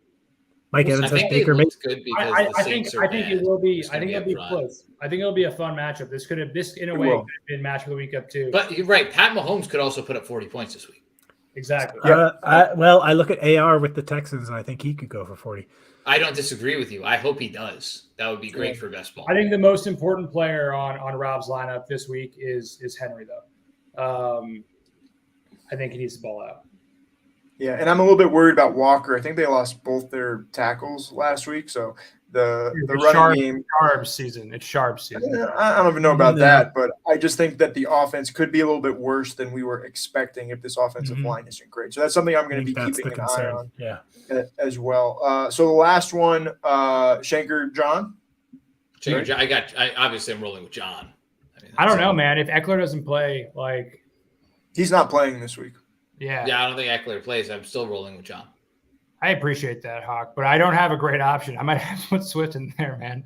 C: Mike Evans has
D: think
C: Baker
D: it
C: Mayfield.
D: looks good because
B: I
D: the
B: think
D: Saints are
B: it
D: bad.
B: will be.
D: It's
B: I
D: gonna
B: think it'll
D: a
B: be
D: run.
B: close. I think it'll be a fun matchup. This in a way
A: will.
B: could have been match of the week up too.
D: But you're right. Pat Mahomes could also put up 40 points this week.
B: Exactly.
C: I look at AR with the Texans and I think he could go for 40.
D: I don't disagree with you. I hope he does. That would be great for best ball.
B: I think the most important player on Rob's lineup this week is Henry though. I think he needs the ball out.
A: Yeah, and I'm a little bit worried about Walker. I think they lost both their tackles last week, so the running game.
B: Sharp season. It's sharp season.
A: I don't even know about that, but I just think that the offense could be a little bit worse than we were expecting if this offensive line isn't great. So that's something I'm going to be keeping an eye on as well. So the last one, Shanker John.
D: Obviously I'm rolling with John.
B: I don't know, man. If Eckler doesn't play, like
A: he's not playing this week.
B: Yeah,
D: I don't think Eckler plays. I'm still rolling with John.
B: I appreciate that, Hawk, but I don't have a great option. I might have to put Swift in there, man.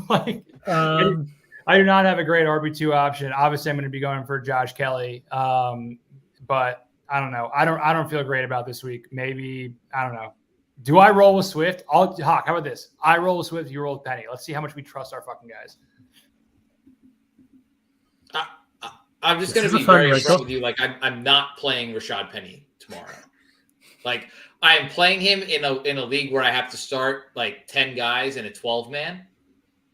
B: I do not have a great RB2 option. Obviously, I'm going to be going for Josh Kelly, but I don't know. I don't feel great about this week. Maybe I don't know. Do I roll with Swift? Hawk, how about this? I roll with Swift. You roll with Penny. Let's see how much we trust our fucking guys.
D: I'm just going to be very upfront with you. Like, I'm not playing Rashad Penny tomorrow. Like, I am playing him in a league where I have to start like 10 guys in a 12-man.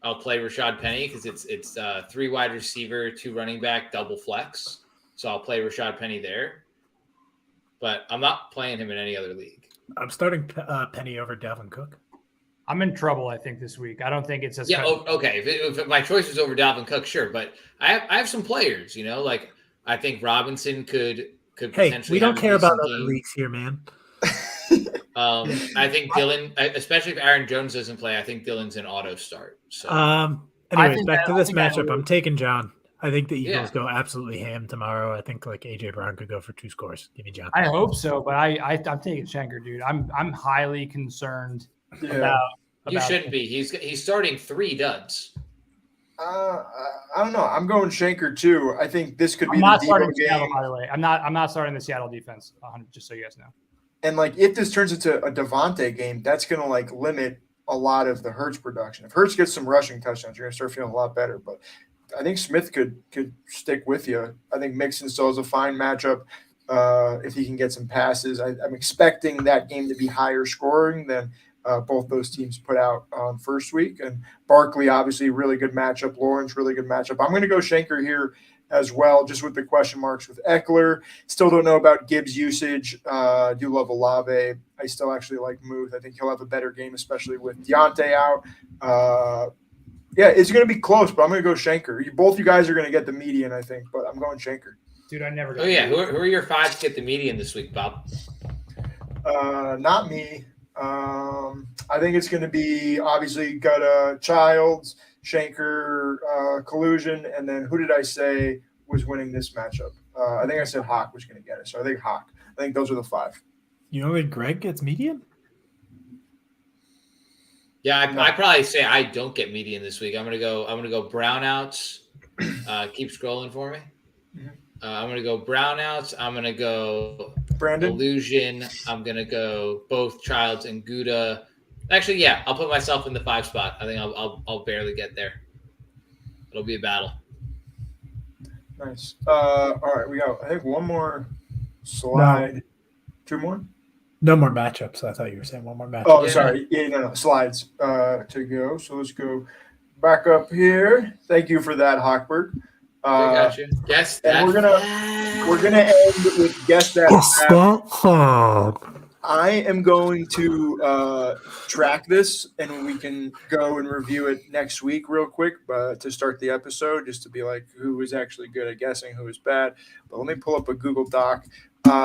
D: I'll play Rashad Penny because it's 3 wide receiver, 2 running back, double flex. So I'll play Rashad Penny there. But I'm not playing him in any other league.
C: I'm starting Penny over Dalvin Cook.
B: I'm in trouble, I think, this week. I don't think it's as
D: okay. If my choice is over Dalvin Cook, sure. But I have some players, like I think Robinson could potentially.
C: Hey, we don't care about other
D: game.
C: leagues here, man.
D: I think Dylan, especially if Aaron Jones doesn't play, I think Dylan's an auto start. So
C: anyways, back to this matchup. I'm taking John. I think the Eagles go absolutely ham tomorrow. I think like AJ Brown could go for 2 scores. Give me John.
B: I hope so, but I'm taking Schenker, dude. I'm highly concerned about
D: you shouldn't be. He's starting 3 duds.
A: I don't know. I'm going Shanker too. I think this could be
B: I'm
A: the
B: not
A: Debo
B: starting Seattle,
A: game.
B: by the way. I'm not starting the Seattle defense. Just so you guys know.
A: And like, if this turns into a Devontae game, that's going to like limit a lot of the Hurts production. If Hurts gets some rushing touchdowns, you're going to start feeling a lot better. But I think Smith could stick with you. I think Mixon still has a fine matchup if he can get some passes. I'm expecting that game to be higher scoring than both those teams put out on first week. And Barkley, obviously, really good matchup. Lawrence, really good matchup. I'm going to go Shanker here as well, just with the question marks with Eckler. Still don't know about Gibbs' usage. Do love Olave. I still actually like Muth. I think he'll have a better game, especially with Deontay out. Yeah, it's going to be close, but I'm going to go Shanker. Both you guys are going to get the median, I think, but I'm going Shanker.
B: Dude, I never.
D: Oh yeah, who are your fives to get the median this week, Bob?
A: Not me. I think it's going to be obviously got Childs, Shanker, Collusion, and then who did I say was winning this matchup? I think I said Hawk was going to get it, so I think Hawk. I think those are the five.
C: You know when Greg gets median?
D: Yeah, I probably say I don't get median this week. I'm gonna go brownouts. Keep scrolling for me. I'm gonna go brownouts. I'm gonna go
A: Brandon?
D: Illusion. I'm gonna go both Childs and Gouda. Actually, yeah, I'll put myself in the 5 spot. I think I'll barely get there. It'll be a battle.
A: Nice. All right, we got, I think, one more slide.
C: No.
A: 2 more?
C: No more matchups. I thought you were saying one more matchup.
A: Oh,
D: Yeah.
A: sorry. Yeah, no, slides to go. So let's go back up here. Thank you for that, Hochberg.
D: I got you. Guess that.
A: and we're gonna end with guess that. I am going to track this, and we can go and review it next week real quick to start the episode, just to be like who is actually good at guessing, who is bad. But let me pull up a Google Doc.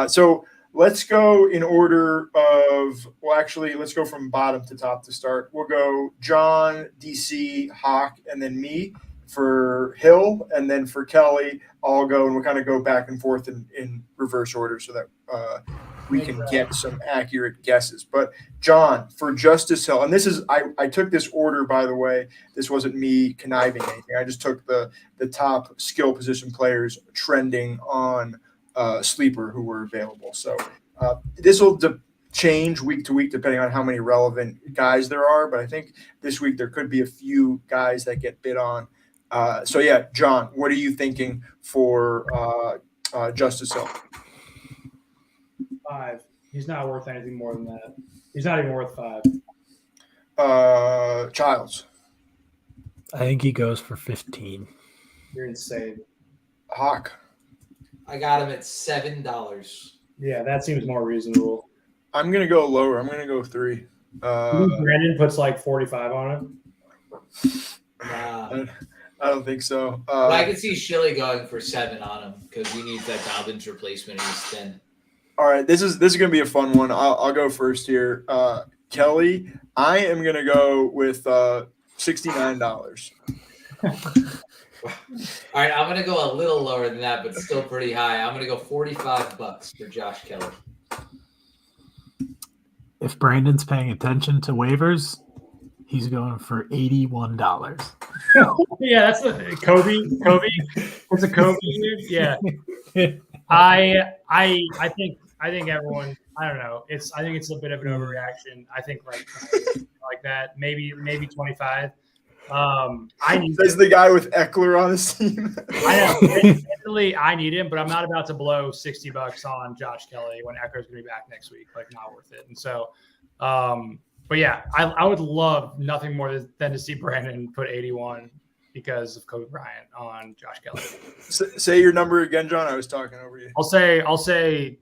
A: So let's go in order of, well, actually, let's go from bottom to top to start. We'll go John, DC, Hawk, and then me for Hill, and then for Kelly, I'll go, and we'll kind of go back and forth in reverse order so that we can get some accurate guesses. But John, for Justice Hill, and this is, I took this order, by the way. This wasn't me conniving anything. I just took the top skill position players trending on Sleeper who were available. So this will change week to week depending on how many relevant guys there are. But I think this week there could be a few guys that get bid on. So yeah, John, what are you thinking for Justice Hill?
B: 5. He's not worth anything more than that. He's not even worth 5.
A: Childs.
C: I think he goes for 15.
B: You're insane.
A: Hawk.
D: I got him at $7.
B: Yeah, that seems more reasonable.
A: I'm gonna go lower. I'm gonna go 3.
B: Brandon puts like 45 on it.
D: Nah.
A: I don't think so.
D: But I can see Shilly going for 7 on him because he needs that Dobbins replacement in his 10.
A: All right, this is gonna be a fun one. I'll go first here. Kelly, I am gonna go with $69.
D: All right, I'm gonna go a little lower than that, but still pretty high. I'm gonna go $45 for Josh Kelly.
C: If Brandon's paying attention to waivers, he's going for $81.
B: Yeah, that's the Kobe. It's a Kobe dude. Yeah. I think everyone, I don't know. I think it's a bit of an overreaction. I think like that, maybe 25. I need
A: Says the guy with Eckler on his team.
B: I know. Mentally, I need him, but I'm not about to blow $60 on Josh Kelly when Eckler's going to be back next week. Like, not worth it. And so, but yeah, I would love nothing more than to see Brandon put 81 because of Kobe Bryant on Josh Kelly.
A: Say your number again, John. I was talking over you.
B: I'll say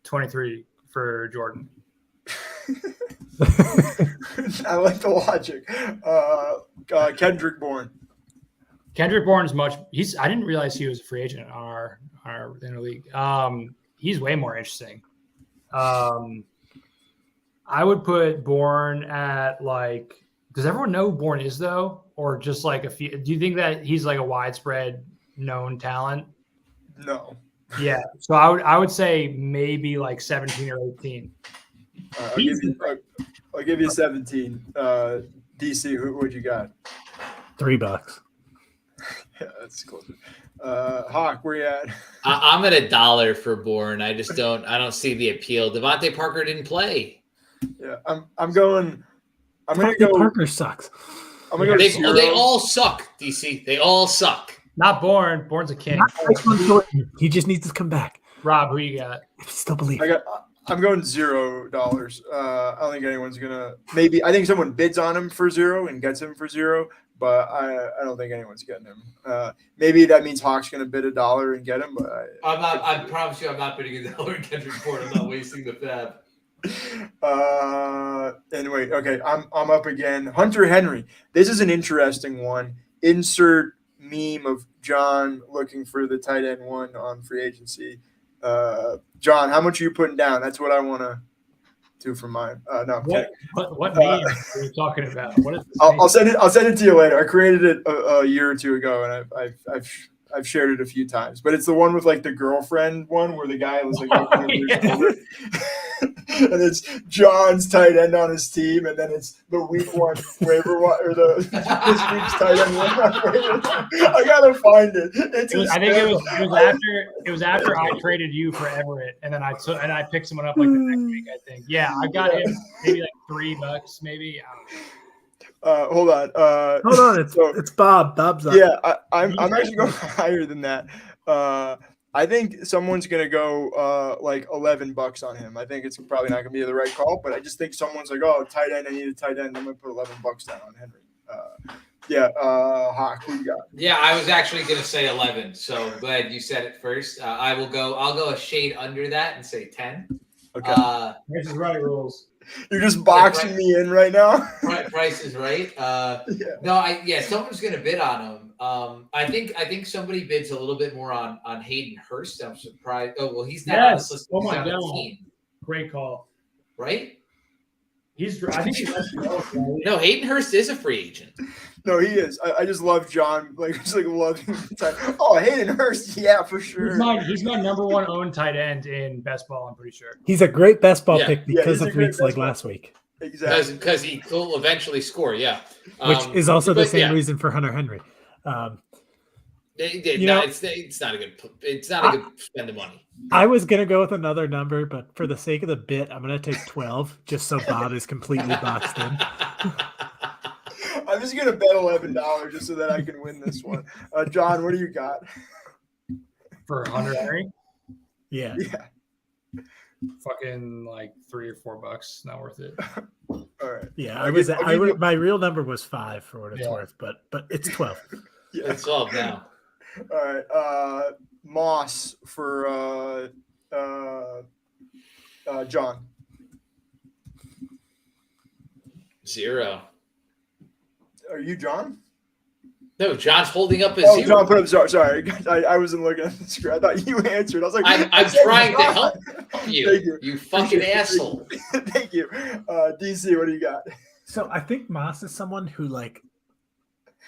B: 23 for Jordan.
A: I like the logic. Kendrick Bourne.
B: Kendrick Bourne's I didn't realize he was a free agent on our in the league. He's way more interesting. I would put Bourne at like, does everyone know who Bourne is though? Or just like a few, do you think that he's like a widespread known talent?
A: No.
B: Yeah. So I would say maybe like 17 or 18.
A: I'll give you 17. DC, what you got?
C: $3.
A: Yeah, that's close. Hawk, where you at?
D: I'm at $1 for Bourne. I don't see the appeal. Devontae Parker didn't play.
A: Yeah, I'm gonna
C: Devontae
A: go.
C: Parker sucks.
A: I'm gonna go
D: They
A: 0.
D: all suck, DC. They all suck.
B: Not Bourne. Bourne's a king.
C: Not Tyquan Thornton. He just needs to come back.
B: Rob, who you got?
C: I still believe.
A: I'm going $0. I don't think anyone's gonna. Maybe I think someone bids on him for 0 and gets him for 0, but I don't think anyone's getting him. Maybe that means Hawk's gonna bid $1 and get him, but
D: I'm not. I promise you, I'm not bidding $1 in Kendrick Bourne. I'm not wasting the fab.
A: Anyway, okay, I'm up again. Hunter Henry. This is an interesting one. Insert meme of John looking for the tight end 1 on free agency. John, how much are you putting down? That's what I want to do for mine. No, I'm kidding.
B: What meme are you talking about? What is this
A: I'll send it. I'll send it to you later. I created it a year or 2 ago, and I've shared it a few times. But it's the one with like the girlfriend one where the guy was like, and it's John's tight end on his team, and then it's the week 1 waiver or this week's tight end one. I gotta find it.
B: I think it was after I traded you for Everett, and then I picked someone up like the next week. I think. Yeah, I got him maybe like $3, maybe. I don't know.
A: Hold on.
C: Hold on, it's Bob. Bob's up.
A: Yeah, I'm actually going higher than that. I think someone's gonna go like $11 on him. I think it's probably not gonna be the right call, but I just think someone's like, oh, tight end, I need a tight end. I'm gonna put $11 down on Henry. Hawk, who you got?
D: Yeah, I was actually going to say 11, so glad you said it first. I'll go a shade under that and say 10.
A: Okay.
B: This is right rules.
A: You're just boxing me in right now.
D: Price is right. Someone's going to bid on him. I think somebody bids a little bit more on Hayden Hurst. I'm surprised. Oh well, he's not on this list.
B: Oh
D: He's
B: my
D: on the
B: God.
D: team,
B: Great call.
D: right?
B: I think he's
D: No, Hayden Hurst is a free agent.
A: No, he is. I just love John. Like, just like loving. Oh, Hayden Hurst. Yeah, for sure.
B: He's my number 1 owned tight end in best ball. I'm pretty sure.
C: He's a great best ball
D: Yeah.
C: pick
A: Yeah,
C: because
A: he's a
C: of
A: great
C: weeks like
A: best ball.
C: last week,
A: Exactly.
D: Because he will eventually score. Yeah,
C: which is also the
D: but
C: same
D: yeah.
C: reason for Hunter Henry.
D: It's not a good. It's not a good spend of money.
C: I was gonna go with another number, but for the sake of the bit, I'm gonna take 12, just so Bob is completely boxed in.
A: I'm just gonna bet $11 just so that I can win this one. John, what do you got?
B: For Hunter Henry,
C: Yeah.
A: Yeah.
B: fucking like $3 or $4. Not worth it.
A: All right.
C: Yeah,
A: I'll give you-
C: my real number was 5 for what it's
B: Yeah.
C: worth, but it's 12.
A: Yeah.
D: It's 12 now.
A: All right. Moss for John.
D: 0.
A: Are you John?
D: No, John's holding up a
A: Oh,
D: 0.
A: John, put up. Sorry. I wasn't looking at the screen. I thought you answered. I was like,
D: I'm trying to help you.
A: Thank you.
D: You fucking asshole.
A: Thank you. DC, what do you got?
C: So I think Moss is someone who like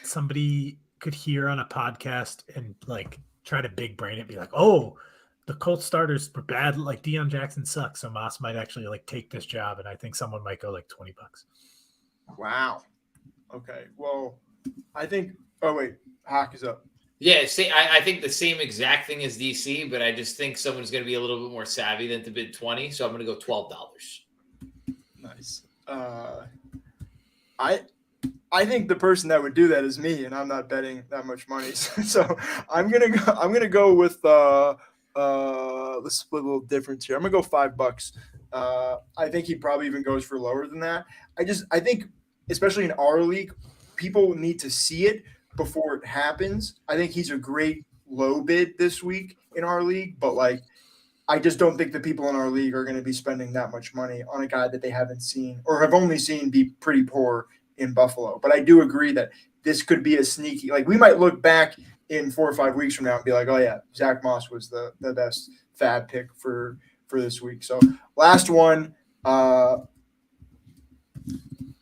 C: somebody could hear on a podcast and like try to big brain it, be like, oh, the Colts starters were bad, like Deion Jackson sucks, so Moss might actually like take this job, and I think someone might go like $20.
A: Wow. Okay. Well, I think. Oh wait, Hawk is up.
D: Yeah, I think the same exact thing as DC, but I just think someone's going to be a little bit more savvy than to bid 20, so I'm going to go $12.
A: Nice. I think the person that would do that is me, and I'm not betting that much money. So I'm gonna go with let's split a little difference here. I'm gonna go $5. I think he probably even goes for lower than that. I think, especially in our league, people need to see it before it happens. I think he's a great low bid this week in our league, but like, I just don't think the people in our league are going to be spending that much money on a guy that they haven't seen or have only seen be pretty poor in Buffalo. But I do agree that this could be a sneaky, like we might look back in 4 or 5 weeks from now and be like, oh yeah, Zach Moss was the best fab pick for this week. So last one,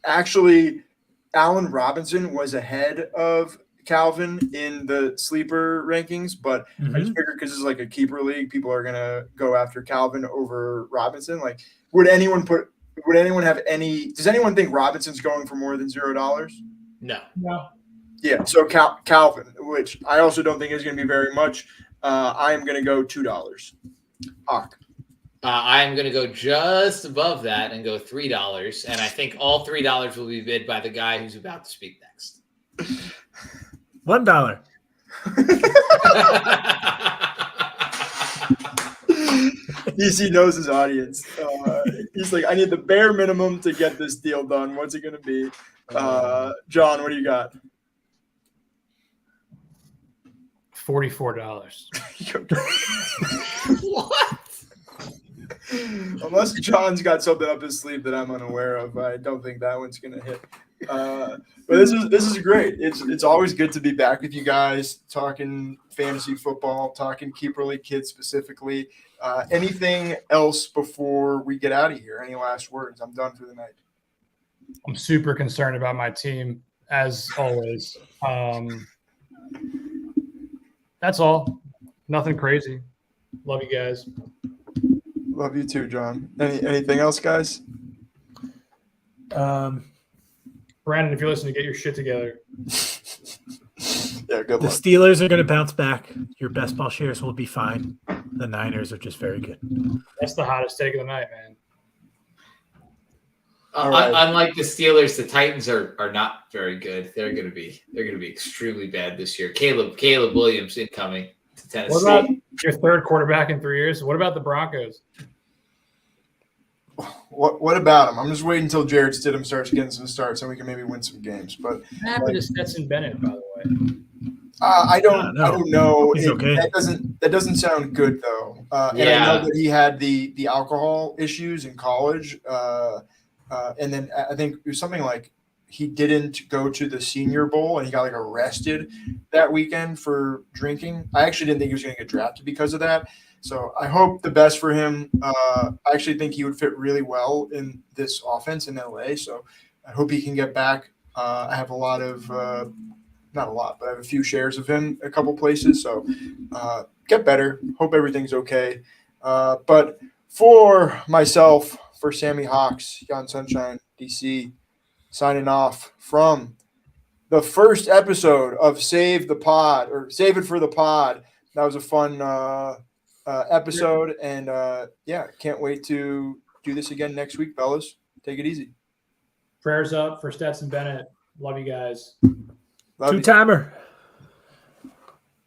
A: actually Allen Robinson was ahead of Calvin in the sleeper rankings, but I just figured because this is like a keeper league, people are gonna go after Calvin over Robinson. Like, does anyone think Robinson's going for more than $0?
D: No.
B: No.
A: Yeah, so Calvin, which I also don't think is going to be very much. I am going to go $2. Hawk.
D: I am going to go just above that and go $3, and I think all $3 will be bid by the guy who's about to speak next.
C: $1.
A: DC knows his audience. He's like, I need the bare minimum to get this deal done. What's it going to be? John, what do you got?
B: $44.
D: What?
A: Unless John's got something up his sleeve that I'm unaware of, I don't think that one's going to hit. But this is great. It's always good to be back with you guys, talking fantasy football, talking Keeper League kids specifically. Anything else before we get out of here? Any last words? I'm done for the night.
B: I'm super concerned about my team, as always. That's all. Nothing crazy. Love you guys.
A: Love you too, John. Anything else, guys?
B: Brandon, if you're listening, get your shit together.
A: Yeah, good
C: The
A: luck.
C: Steelers are going to bounce back. Your best ball shares will be fine. The Niners are just very good.
B: That's the hottest take of the night, man.
A: All right.
D: Unlike the Steelers, the Titans are not very good. They're going to be extremely bad this year. Caleb Williams incoming to Tennessee.
B: What about your third quarterback in 3 years? What about the Broncos?
A: What about him? I'm just waiting until Jared Stidham starts getting some starts and we can maybe win some games. But
B: What happened to Stetson Bennett, by the way?
A: I don't know.
C: He's okay.
A: That doesn't sound good though. And I
D: Yeah.
A: know that he had the alcohol issues in college. And then I think it was something like he didn't go to the Senior Bowl and he got like arrested that weekend for drinking. I actually didn't think he was going to get drafted because of that. So I hope the best for him. I actually think he would fit really well in this offense in LA. So I hope he can get back. I have not a lot, but I have a few shares of him a couple places. So get better. Hope everything's okay. But for myself, for Sammy Hawks, Jan Sunshine, DC, signing off from the first episode of Save the Pod or Save It for the Pod. That was a fun episode. And can't wait to do this again next week, fellas. Take it easy.
B: Prayers up for Stetson Bennett. Love you guys.
A: Love you.
C: Two-timer.